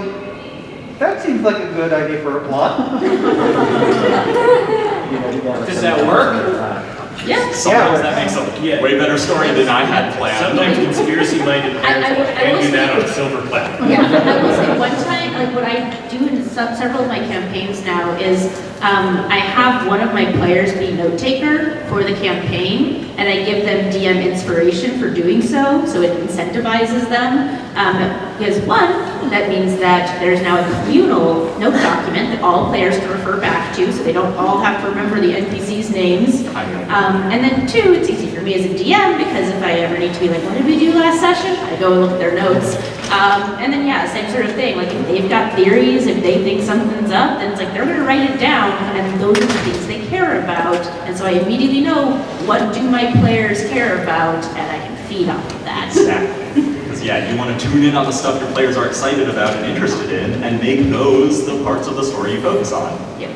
that seems like a good idea for a plot. Does that work? Yeah. Sometimes that makes a way better story than I had planned. Sometimes conspiracy-minded players can do that on silver platter. Yeah, I will say one time, like what I do in several of my campaigns now is I have one of my players be note taker for the campaign, and I give them DM inspiration for doing so it incentivizes them. Because one, that means that there's now a communal note document that all players can refer back to, so they don't all have to remember the NPCs' names. And then two, it's easy for me as a DM, because if I ever need to be like, what did we do last session? I go and look at their notes. And then yeah, same sort of thing, like if they've got theories, if they think something's up, then it's like they're gonna write it down, and those are the things they care about. And so I immediately know, what do my players care about, and I can feed off of that. Exactly. Because yeah, you want to tune in on the stuff your players are excited about and interested in, and make those the parts of the story you focus on. Yep.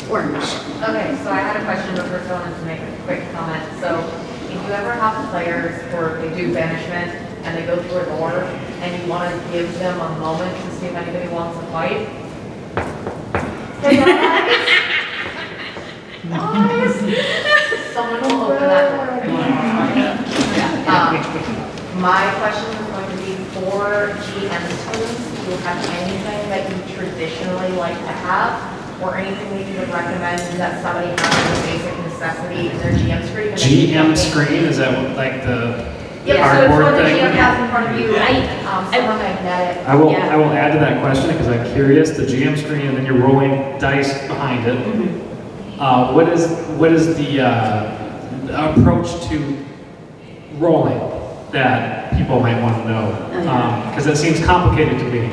Orange. Okay, so I had a question, but first I wanted to make a quick comment. So if you ever have players where they do banishment and they go through a door and you want to give them a moment to see if anybody wants to fight, guys, someone will open that door. My question is going to be for GMs, do you have anything that you traditionally like to have? Or anything that you would recommend that somebody has as a basic necessity in their GM screen? GM screen, is that what, like the Yeah, so it's cardboard what the thing? GM has in front of you, somewhere magnetic. I will Yeah. add to that question because I'm curious. The GM screen, and then you're rolling dice behind it. What is the approach to rolling that people might want to know? Because it seems complicated to me.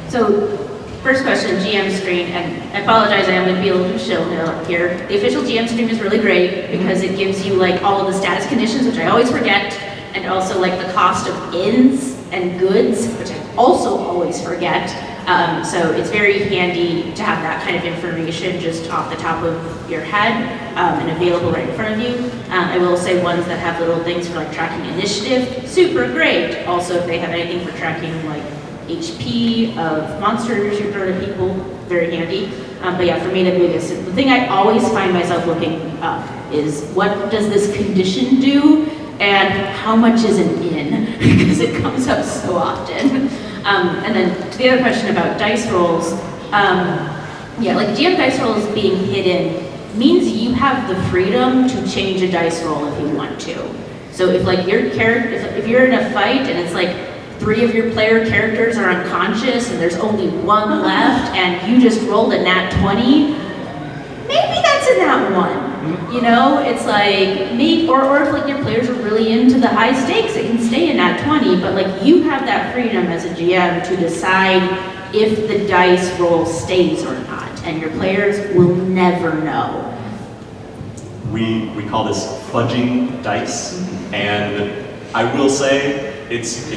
So, first question, GM screen, and I apologize, I am going to be a little too chill here. The official GM screen is really great because it gives you like all of the status conditions, which I always forget, and also like the cost of ins and goods, which I also always forget. So it's very handy to have that kind of information just off the top of your head and available right in front of you. I will say ones that have little things for like tracking initiative, super great. Also, if they have anything for tracking like HP of monsters you throw to people, very handy. But yeah, for me the thing I always find myself looking up is what does this condition do and how much is an in, because it comes up so often. And then to the other question about dice rolls, yeah, like GM dice rolls being hidden means you have the freedom to change a dice roll if you want to. So if like your character, if you're in a fight and it's like 3 of your player characters are unconscious and there's only 1 left and you just rolled a nat 20, maybe that's a nat 1. You know, it's like, maybe, or if like your players are really into the high stakes, it can stay in nat 20, but like you have that freedom as a GM to decide if the dice roll stays or not, and your players will never know. We call this fudging dice, and I will say it's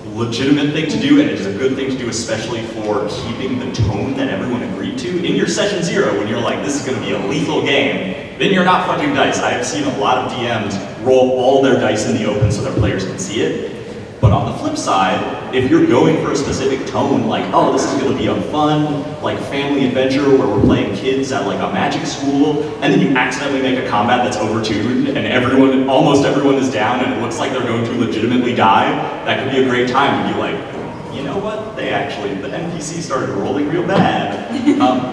a legitimate thing to do, and it is a good thing to do, especially for keeping the tone that everyone agreed to. In your session 0, when you're like, this is going to be a lethal game, then you're not fudging dice. I have seen a lot of DMs roll all their dice in the open so their players can see it. But on the flip side, if you're going for a specific tone, like, oh, this is going to be a fun, like, family adventure where we're playing kids at, like, a magic school, and then you accidentally make a combat that's overtuned, and almost everyone is down, and it looks like they're going to legitimately die, that could be a great time to be like, you know what, the NPC started rolling real bad.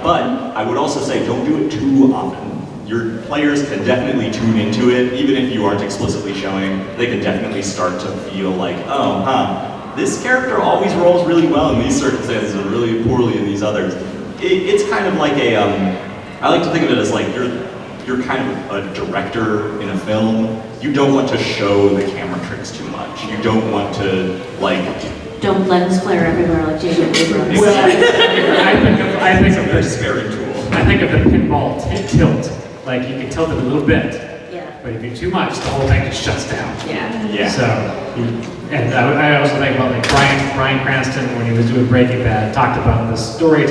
But I would also say, don't do it too often. Your players can definitely tune into it, even if you aren't explicitly showing. They can definitely start to feel like, oh, this character always rolls really well in these circumstances and really poorly in these others. It's kind of like I like to think of it as like you're kind of a director in a film, you don't want to show the camera tricks too much. You don't want to, like... Don't lens flare everywhere like J.J. Abrams. Well, I think of very sparing tool. I think of the pinball tilt. Like you can tilt it a little bit, Yeah. but if you do too much, the whole thing just shuts down. Yeah. Yeah. So, and I also think about like Bryan Cranston when he was doing Breaking Bad talked about the story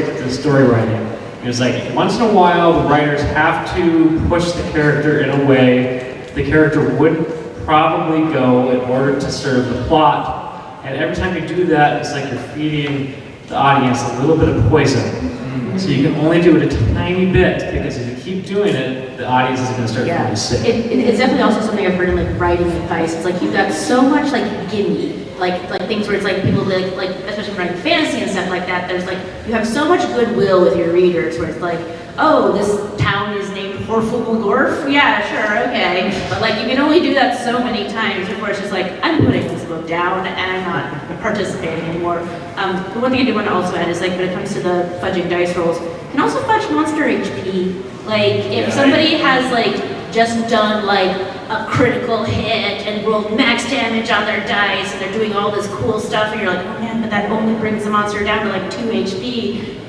writing. It was like once in a while the writers have to push the character in a way the character wouldn't probably go in order to serve the plot. And every time you do that, it's like you're feeding the audience a little bit of poison. So you can only do it a tiny bit, because if you keep doing it, the audience is going to start feeling sick. It's definitely also something I've heard in like writing advice. It's like you've got so much like gimme, like things where it's like people like especially writing fantasy and stuff like that. There's like you have so much goodwill with your readers where it's like, oh, this town is named Horfugorf? Yeah, sure, okay. But like you can only do that so many times before it's just like, I'm putting this book down and I'm not participating anymore. The one thing I do want to also add is like when it comes to the fudging dice rolls, you can also fudge monster HP. Like if somebody has like just done like a critical hit and rolled max damage on their dice and they're doing all this cool stuff and you're like, oh man, but that only brings the monster down to like 2 HP.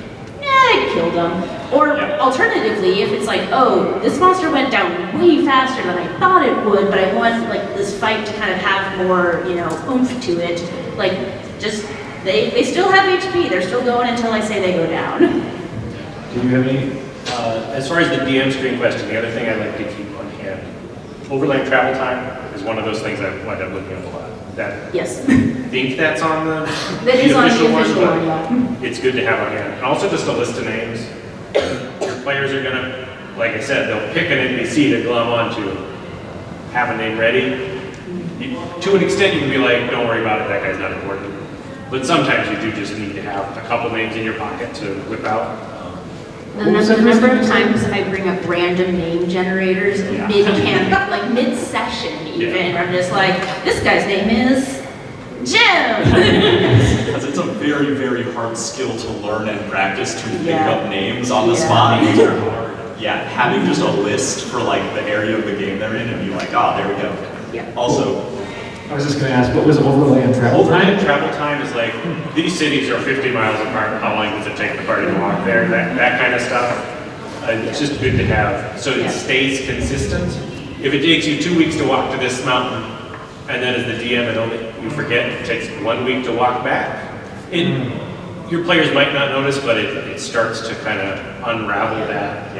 I killed them. Or alternatively, if it's like, oh, this monster went down way faster than I thought it would, but I want like this fight to kind of have more, oomph to it. Like, just they still have HP. They're still going until I say they go down. Do you have any? As far as the DM screen question, the other thing I like to keep on hand, overlaying travel time is one of those things I wind up looking at a lot. Yes. I think that's on the That is on the official one, one, yeah. it's good to have on hand. And also just a list of names. Your players are gonna, like I said, they'll pick an NPC to glom onto. Have a name ready. To an extent, you can be like, don't worry about it, that guy's not important. But sometimes you do just need to have a couple names in your pocket to whip out. The number of times I bring up random name generators mid-camp, like mid-session even, I'm just like, this guy's name is Jim! Because it's a very, very hard skill to learn and practice to pick up names on the spot. Yeah, having just a list for like the area of the game they're in and be like, there we go. Yeah. Also, I was just going to ask, what was overlay and travel Overlay time? travel time is like, these cities are 50 miles apart, how long does it take the party to walk there, that kind of stuff. It's just good to have, so it stays consistent. If it takes you 2 weeks to walk to this mountain, and then as the DM you forget it takes 1 week to walk back, your players might not notice, but it starts to kind of unravel that,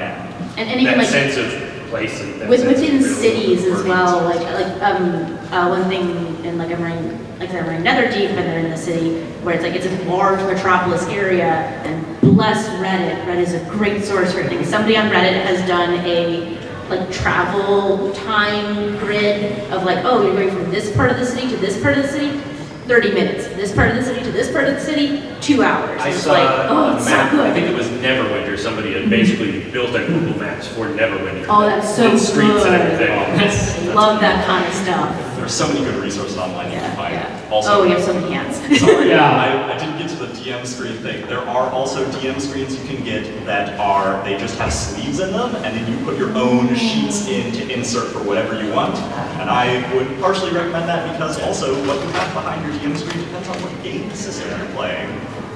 And even like sense of place. And within cities as well, one thing, and like I'm running Netherdeep, and they're in the city where it's like it's a large metropolis area, and bless Reddit. Reddit is a great source for things. Somebody on Reddit has done a like travel time grid of like, oh, you're going from this part of the city to this part of the city, 30 minutes. This part of the city to this part of the city, 2 hours. I It's saw like, oh, it's a map, so good. I think it was Neverwinter, somebody had basically built a Google Maps for Neverwinter. Oh, that's so With streets good. and everything. Love that kind of stuff. there's so many good resources online you can find. Yeah. Also, Oh, we have so many hands. sorry, Yeah. I didn't get to the DM screen thing. There are also DM screens you can get that they just have sleeves in them, and then you put your own sheets in to insert for whatever you want. And I would partially recommend that because also what you have behind your DM screen depends on what game system you're playing.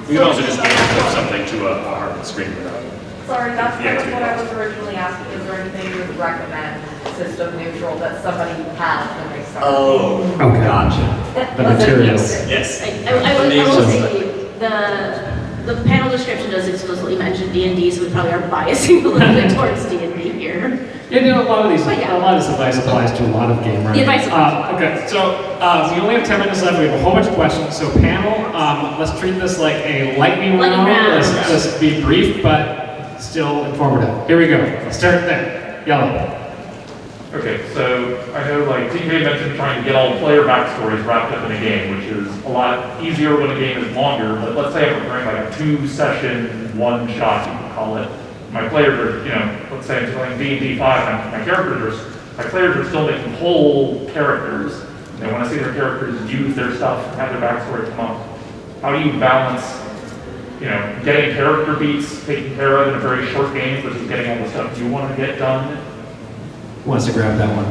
We can also just add something to a hard screen without. Sorry, that's kind Yeah, of what I was originally asking. Is there anything you would recommend system neutral that somebody has when they start? Oh, Okay. gotcha. The materials. Yes. I will say the panel description does explicitly mention D&D, so we probably are biasing a little bit towards D&D here. Yeah, a lot of these, But yeah. a lot of this advice applies to a lot of game running. The advice applies. Okay, so we only have 10 minutes left. We have a whole bunch of questions. So panel, let's treat this like a lightning round. Let's be brief, but still informative. Here we go. Let's start there. Yellow. Okay, so I know like TK mentioned trying to get all the player backstories wrapped up in a game, which is a lot easier when a game is longer, but let's say I'm preparing like a 2-session, one-shot, you can call it. My players are, let's say I'm playing D&D 5, and my players are still making whole characters. They want to see their characters use their stuff, have their backstory come up. How do you balance, getting character beats taken care of in a very short game versus getting all the stuff you want to get done Who wants to grab that one?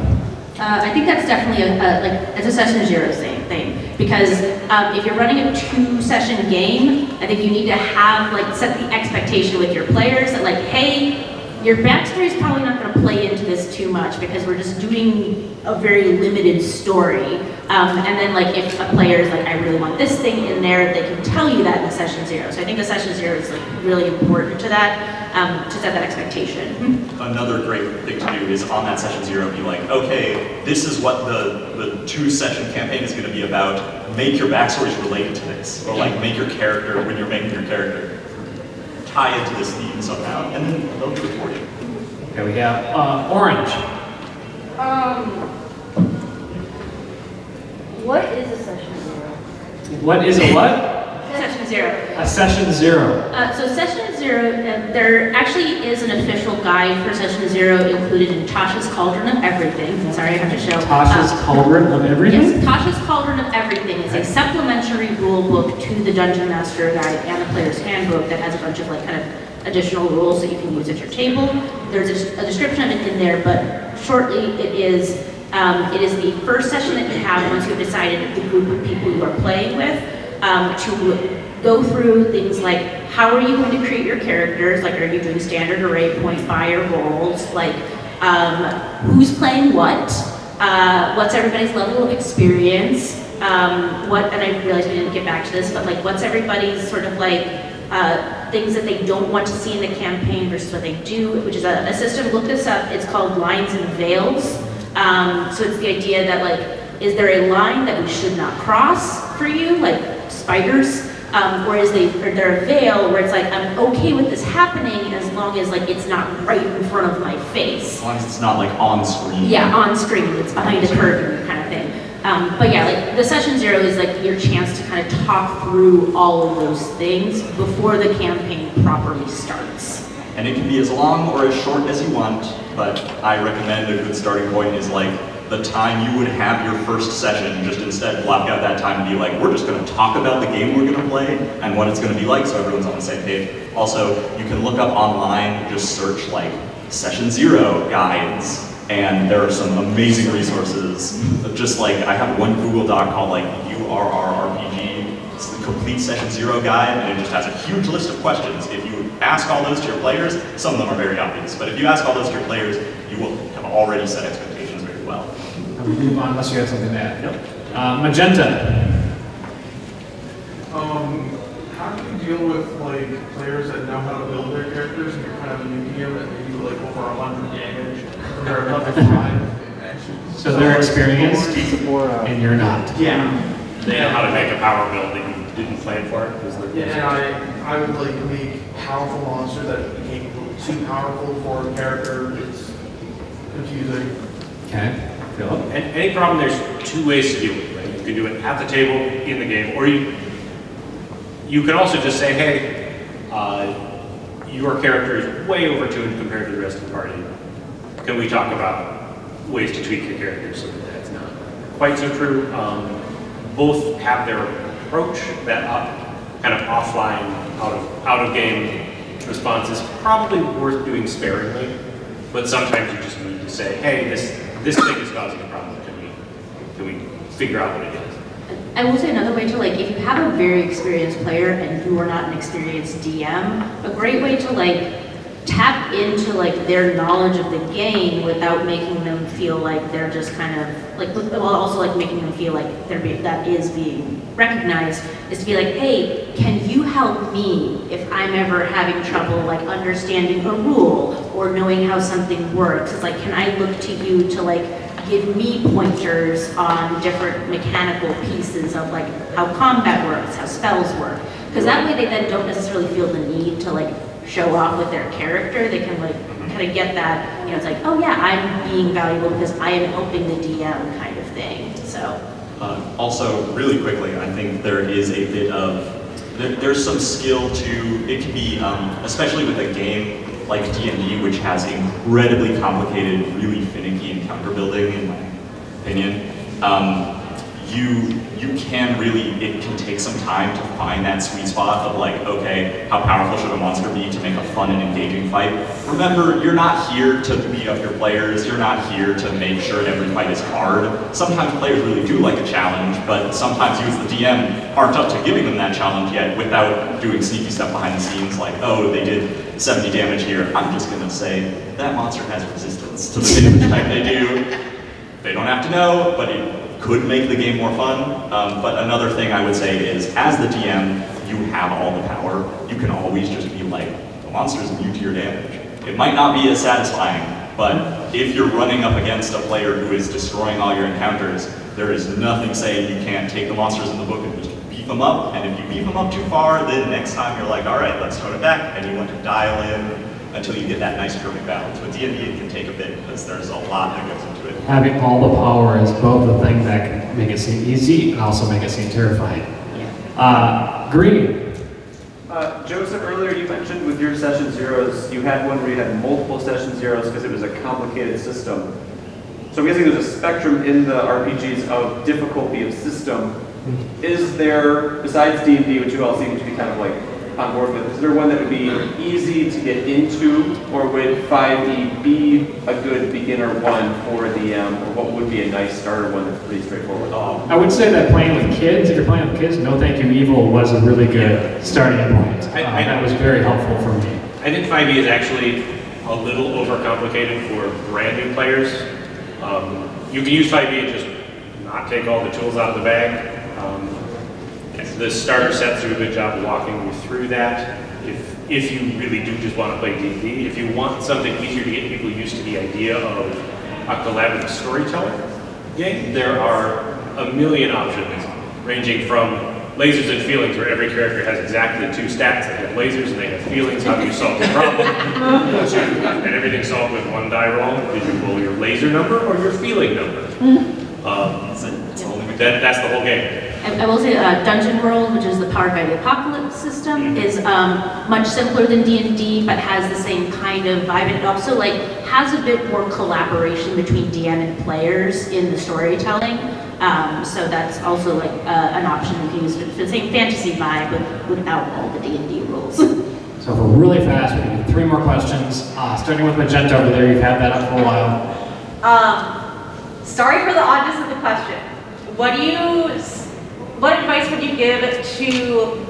I think that's definitely it's a session zero thing, because if you're running a 2-session game, I think you need to have, set the expectation with your players that, hey, your backstory is probably not going to play into this too much because we're just doing a very limited story. And then, if a player is I really want this thing in there, they can tell you that in the session zero. So I think the session zero is really important to that, to set that expectation. Another great thing to do is on that session zero, be okay, this is what the 2-session campaign is going to be about. Make your backstories related to this, or make your character, when you're making your character, tie it to this theme somehow, and then they'll do it for you. Okay, we have Orange. What is a session zero? What is a what? Session zero. A session zero. So session zero, there actually is an official guide for session zero included in Tasha's Cauldron of Everything. Sorry, I have to show. Tasha's Cauldron of Everything? Yes, Tasha's Cauldron of Everything is a supplementary rule book to the Dungeon Master Guide and the Player's Handbook that has a bunch of kind of additional rules that you can use at your table. There's a description of it in there, but shortly it is the first session that you have once you've decided the group of people you are playing with, to go through things like how are you going to create your characters, are you doing standard array, point buy, or rolls, who's playing what's everybody's level of experience, and I realized we didn't get back to this, but what's everybody's sort of things that they don't want to see in the campaign versus what they do, which is a system, look this up, it's called Lines and Veils. So it's the idea that is there a line that we should not cross for you, spiders, or is there a veil where it's I'm okay with this happening as long as it's not right in front of my face. As long as it's not on screen. Yeah, on screen, it's behind a curtain kind of thing. But yeah, the session zero is your chance to kind of talk through all of those things before the campaign properly starts. And it can be as long or as short as you want, but I recommend a good starting point is the time you would have your first session, just instead block out that time to be we're just going to talk about the game we're going to play and what it's going to be like so everyone's on the same page. Also, you can look up online, just search session zero guides, and there are some amazing resources. Just I have one Google Doc called URRRPG. It's the complete session zero guide, and it just has a huge list of questions. If you ask all those to your players, some of them are very obvious, but if you ask all those to your players, you will have already set expectations very well. I'll move on unless you have something to add. Nope. Magenta. How do you deal with players that know how to build their characters and you're kind of a new DM and they do over 100 damage and they're a level 5? So they're experienced and you're not. Yeah. They know how to make a power build that you didn't plan for. Yeah, and I would make powerful monsters that became a little too powerful for a character. It's confusing. Okay. Philip? And any problem, there's 2 ways to deal with it. Right? You can do it at the table in the game, or you can also just say, hey, your character is way overtuned compared to the rest of the party. Can we talk about ways to tweak your character so that that's not quite so true? Both have their approach. That kind of offline, out of game response is probably worth doing sparingly, but sometimes you just need to say, hey, this thing is causing a problem. Can we figure out what it is? I will say another way to if you have a very experienced player and you are not an experienced DM, a great way to tap into their knowledge of the game without making them feel they're just kind of while also making them feel that is being recognized, is to be hey, can you help me if I'm ever having trouble understanding a rule or knowing how something works? It's can I look to you to give me pointers on different mechanical pieces of how combat works, how spells work? Because that way they then don't necessarily feel the need to show off with their character. They can kind of get that, it's oh yeah, I'm being valuable because I am helping the DM kind of thing. So also, really quickly, I think there is a bit of, there's some skill to, it can be, especially with a game like D&D, which has incredibly complicated, really finicky encounter building, in my opinion. you can really, it can take some time to find that sweet spot of like, okay, how powerful should a monster be to make a fun and engaging fight? Remember, you're not here to beat up your players, you're not here to make sure every fight is hard. Sometimes players really do like a challenge, but sometimes you as the DM aren't up to giving them that challenge yet without doing sneaky stuff behind the scenes like, oh, they did 70 damage here. I'm just gonna say, that monster has resistance to the damage type they do. They don't have to know, but it could make the game more fun. But another thing I would say is, as the DM, you have all the power. You can always just be like, the monster's immune to your damage. It might not be as satisfying, but if you're running up against a player who is destroying all your encounters, there is nothing saying you can't take the monsters in the book and just beef them up. And if you beef them up too far, then next time you're like, all right, let's tone it back, and you want to dial in until you get that nice perfect balance. With D&D, it can take a bit because there's a lot that goes into it. Having all the power is both a thing that can make it seem easy and also make it seem terrifying. Green. Joseph, earlier you mentioned with your session zeros, you had one where you had multiple session zeros because it was a complicated system. So I'm guessing there's a spectrum in the RPGs of difficulty of system. Is there, besides D&D, which you all seem to be kind of like on board with, is there one that would be easy to get into, or would 5e be a good beginner one for the, or what would be a nice starter one that's pretty straightforward? I would say that playing with kids, if you're playing with kids, No Thank You Evil was a really good starting point. That was very helpful for me. I think 5e is actually a little overcomplicated for brand new players. You can use 5e and just not take all the tools out of the bag. The starter sets do a good job of walking you through that. If you really do just want to play D&D, if you want something easier to get people used to the idea of a collaborative storytelling game, there are a million options, ranging from lasers and feelings, where every character has exactly 2 stats. They have lasers and they have feelings. How do you solve the problem? And everything's solved with 1 die roll. Did you roll your laser number or your feeling number? That's the whole game. I will say Dungeon World, which is the Powered by the Apocalypse system, is much simpler than D&D, but has the same kind of vibe. And it also has a bit more collaboration between DM and players in the storytelling. So that's also an option you can use for the same fantasy vibe, but without all the D&D rules. So if we're really fast, we can do 3 more questions. Starting with Magenta over there, you've had that up for a while. Sorry for the oddness of the question. What advice would you give to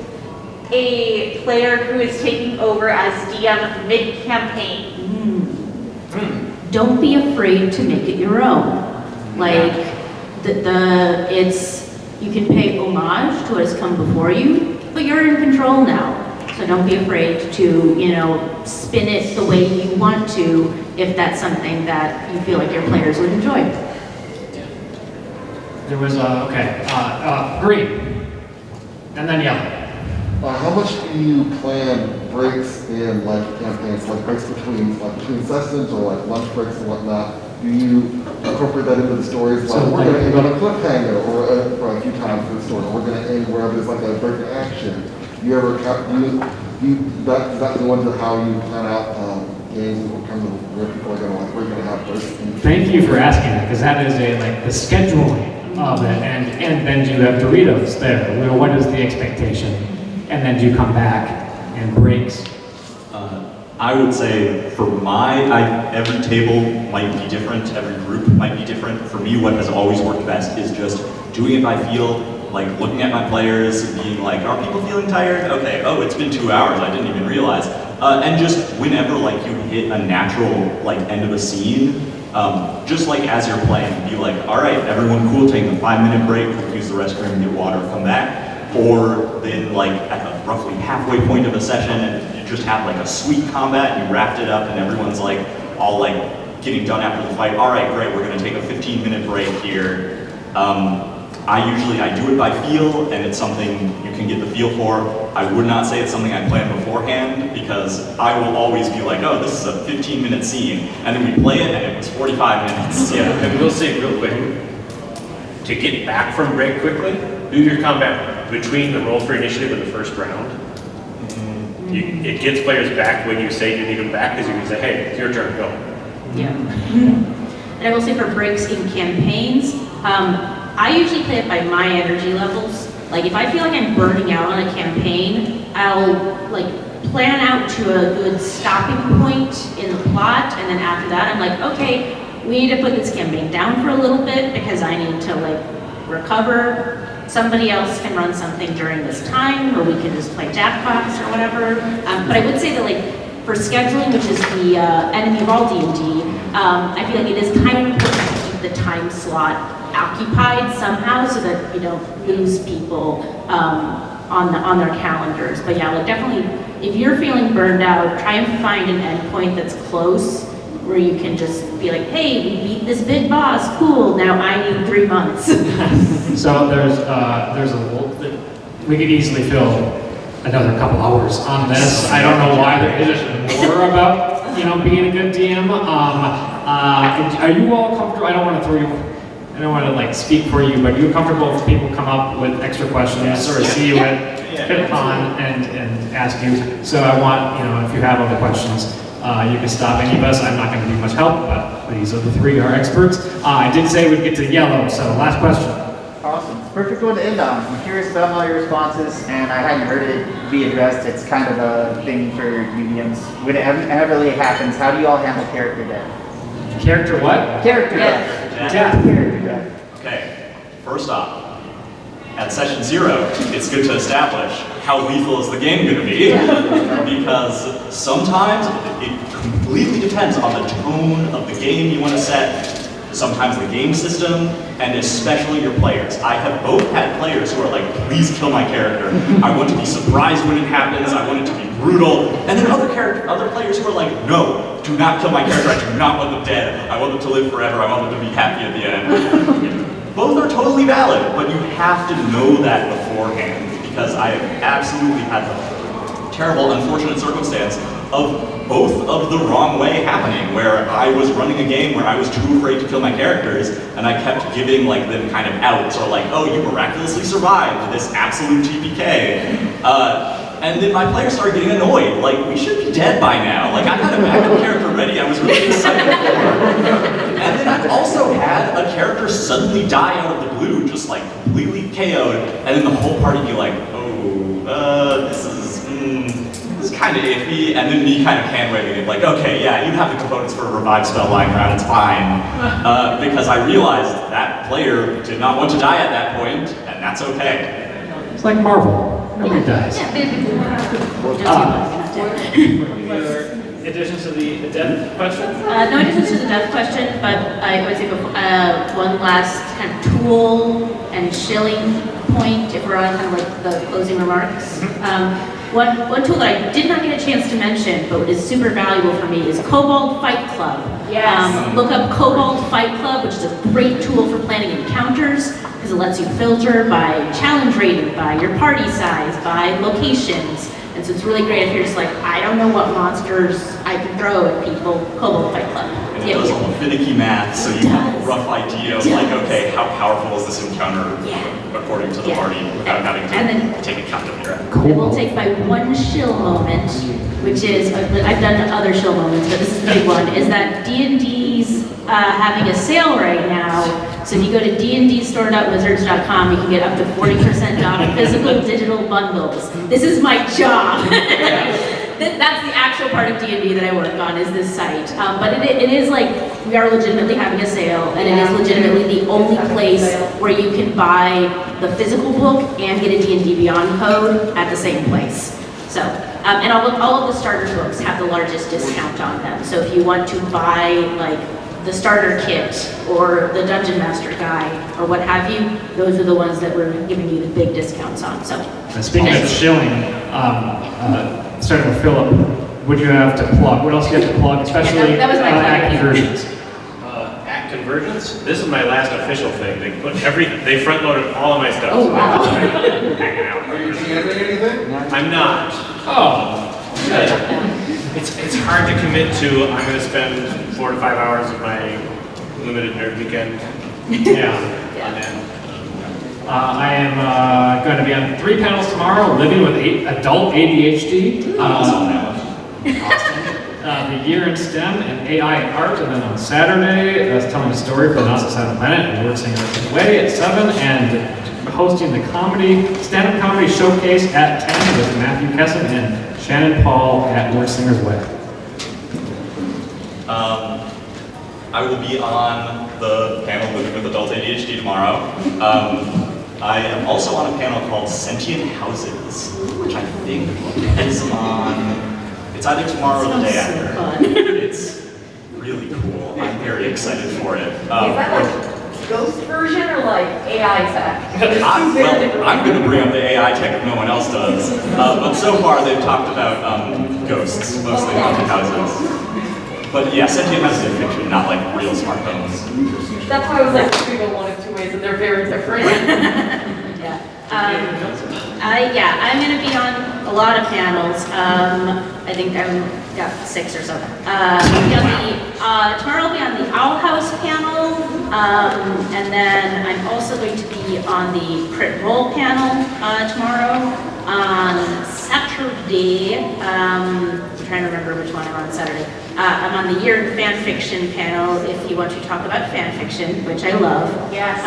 a player who is taking over as DM mid-campaign? Don't be afraid to make it your own. You can pay homage to what has come before you, but you're in control now. So don't be afraid to, spin it the way you want to, if that's something that you feel like your players would enjoy. There was green, and then yellow. How much do you plan breaks in campaigns, breaks between sessions or lunch breaks and whatnot? Do you incorporate that into the stories? We're going to end on a cliffhanger or a few times for the story. We're going to end wherever there's a break in action. Do you ever that's the ones of how you plan out games in terms of where people are going to where you're going to have breaks? Thank you for asking that, because that is the scheduling of it, and then do you have Doritos there? What is the expectation? And then do you come back and breaks? I would say for every table might be different, every group might be different. For me, what has always worked best is just doing it by feel, looking at my players, being are people feeling tired? Okay, oh, it's been 2 hours, I didn't even realize. And just whenever you hit a natural end of a scene, just as you're playing, be all right, everyone cool, take a 5-minute break, use the restroom, get water, come back. Or then at the roughly halfway point of a session, and you just have a sweet combat, and you wrapped it up, and everyone's all getting done after the fight. All right, great, we're gonna take a 15-minute break here. I do it by feel, and it's something you can get the feel for. I would not say it's something I plan beforehand, because I will always be oh, this is a 15-minute scene, and then we play it, and it was 45 minutes. Yeah, and we'll say real quick, to get back from break quickly, do your combat between the roll for initiative and the first round. It gets players back when you say you need them back, because you can say, hey, it's your turn, go. Yeah. And I will say for breaks in campaigns, I usually play it by my energy levels. Like if I feel like I'm burning out on a campaign, I'll like plan out to a good stopping point in the plot, and then after that I'm like, okay, we need to put this campaign down for a little bit because I need to like recover. Somebody else can run something during this time, or we can just play Jackbox or whatever. But I would say that like for scheduling, which is the enemy of all D&D, I feel like it is kind of important to keep the time slot occupied somehow so that you don't lose people on their calendars. But yeah, like definitely, if you're feeling burned out, try and find an endpoint that's close where you can just be like, hey, we beat this big boss, cool, now I need 3 months. So there's we could easily fill another couple hours on this. I don't know why there isn't more about, being a good DM. Are you all comfortable? I don't want to like speak for you, but are you comfortable if people come up with extra questions or see you at FitCon and ask you? So I want, if you have other questions, you can stop any of us. I'm not going to be much help, but these are the three are experts. I did say we'd get to yellow, so last question. Awesome. Perfect one to end on. I'm curious about all your responses, and I hadn't heard it be addressed. It's kind of a thing for UDMs. When it inevitably happens, how do you all handle character death? Character what? Character death. Character death. Okay, first off, at session 0, it's good to establish how lethal is the game going to be, because sometimes it completely depends on the tone of the game you want to set, sometimes the game system, and especially your players. I have both had players who are like, please kill my character. I want to be surprised when it happens. I want it to be brutal. And then other players who are like, no, do not kill my character. I do not want them dead. I want them to live forever. I want them to be happy at the end. Both are totally valid, but you have to know that beforehand, because I have absolutely had the terrible, unfortunate circumstance of both of the wrong way happening, where I was running a game where I was too afraid to kill my characters, and I kept giving like them kind of outs, or like, oh, you miraculously survived this absolute TPK. And then my players started getting annoyed, like, we should be dead by now. Like, I had a backup character ready, I was really excited for. And then I've also had a character suddenly die out of the blue, just like completely KO'd, and then the whole party be like, oh, this is kind of iffy, and then me kind of hand-waving it, like, okay, yeah, you have the components for a revive spell lying around, it's fine. Because I realized that player did not want to die at that point, and that's okay. It's like Marvel. Nobody dies. Any other additions to the death question? No additions to the death question, but I would say one last kind of tool and shilling point, if we're on kind of like the closing remarks. One tool that I did not get a chance to mention, but is super valuable for me, is Kobold Fight Club. Yes. Look up Kobold Fight Club, which is a great tool for planning encounters, because it lets you filter by challenge rating, by your party size, by locations. And so it's really great if you're just like, I don't know what monsters I can throw at people. Kobold Fight Club. And it does all the finicky math, so you have a rough idea of like, okay, how powerful is this encounter according to the party, without having to take account of your It will take by one shill moment, which is, I've done other shill moments, but this is the big one, is that D&D's having a sale right now. So if you go to dndstore.wizards.com, you can get up to 40% off physical digital bundles. This is my job. That's the actual part of D&D that I work on, is this site. But it is like, we are legitimately having a sale, and it is legitimately the only place where you can buy the physical book and get a D&D Beyond code at the same place. So, and all of the starter books have the largest discount on them. So if you want to buy like the starter kit or the Dungeon Master guide or what have you, those are the ones that we're giving you the big discounts on. So, speaking of shilling, starting with Philip, would you have to plug? What else do you have to plug, especially at CONvergence? At CONvergence, this is my last official thing. They front loaded all of my stuff. Oh, wow. Hanging out. Are you DMing anything? I'm not. Oh. It's hard to commit to. I'm going to spend 4 to 5 hours of my limited nerd weekend. I am going to be on 3 panels tomorrow, living with adult ADHD. the year in STEM and AI and art, and then on Saturday, that's telling a story for the Not So Silent Planet and Word Singer Away at 7, and hosting the stand-up comedy showcase at 10 with Matthew Kesson and Shannon Paul at Word Singers Way. I will be on the panel with Adult ADHD tomorrow. I am also on a panel called Sentient Houses, which I think is on, it's either tomorrow or the day after. It's really cool. I'm very excited for it. Is that like ghost version or like AI tech? I'm going to bring up the AI tech if no one else does. But so far they've talked about ghosts, mostly haunted houses. But yeah, sentient houses are fiction, not like real smartphones. That's why I was like, we go one of two ways, and they're very different. Yeah. I'm going to be on a lot of panels. I think I've got 6 or so. Tomorrow I'll be on the Owl House panel, and then I'm also going to be on the Crit Roll panel tomorrow. On Saturday, I'm trying to remember which one I'm on Saturday. I'm on the Year in Fan Fiction panel if you want to talk about fan fiction, which I love. Yes.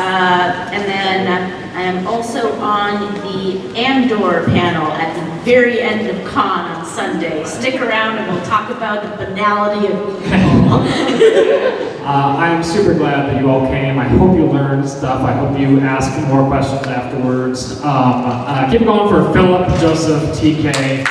And then I am also on the Andor panel at the very end of Con on Sunday. Stick around and we'll talk about the banality of evil. I'm super glad that you all came. I hope you learned stuff. I hope you ask more questions afterwards. Keep going for Philip, Joseph, TK.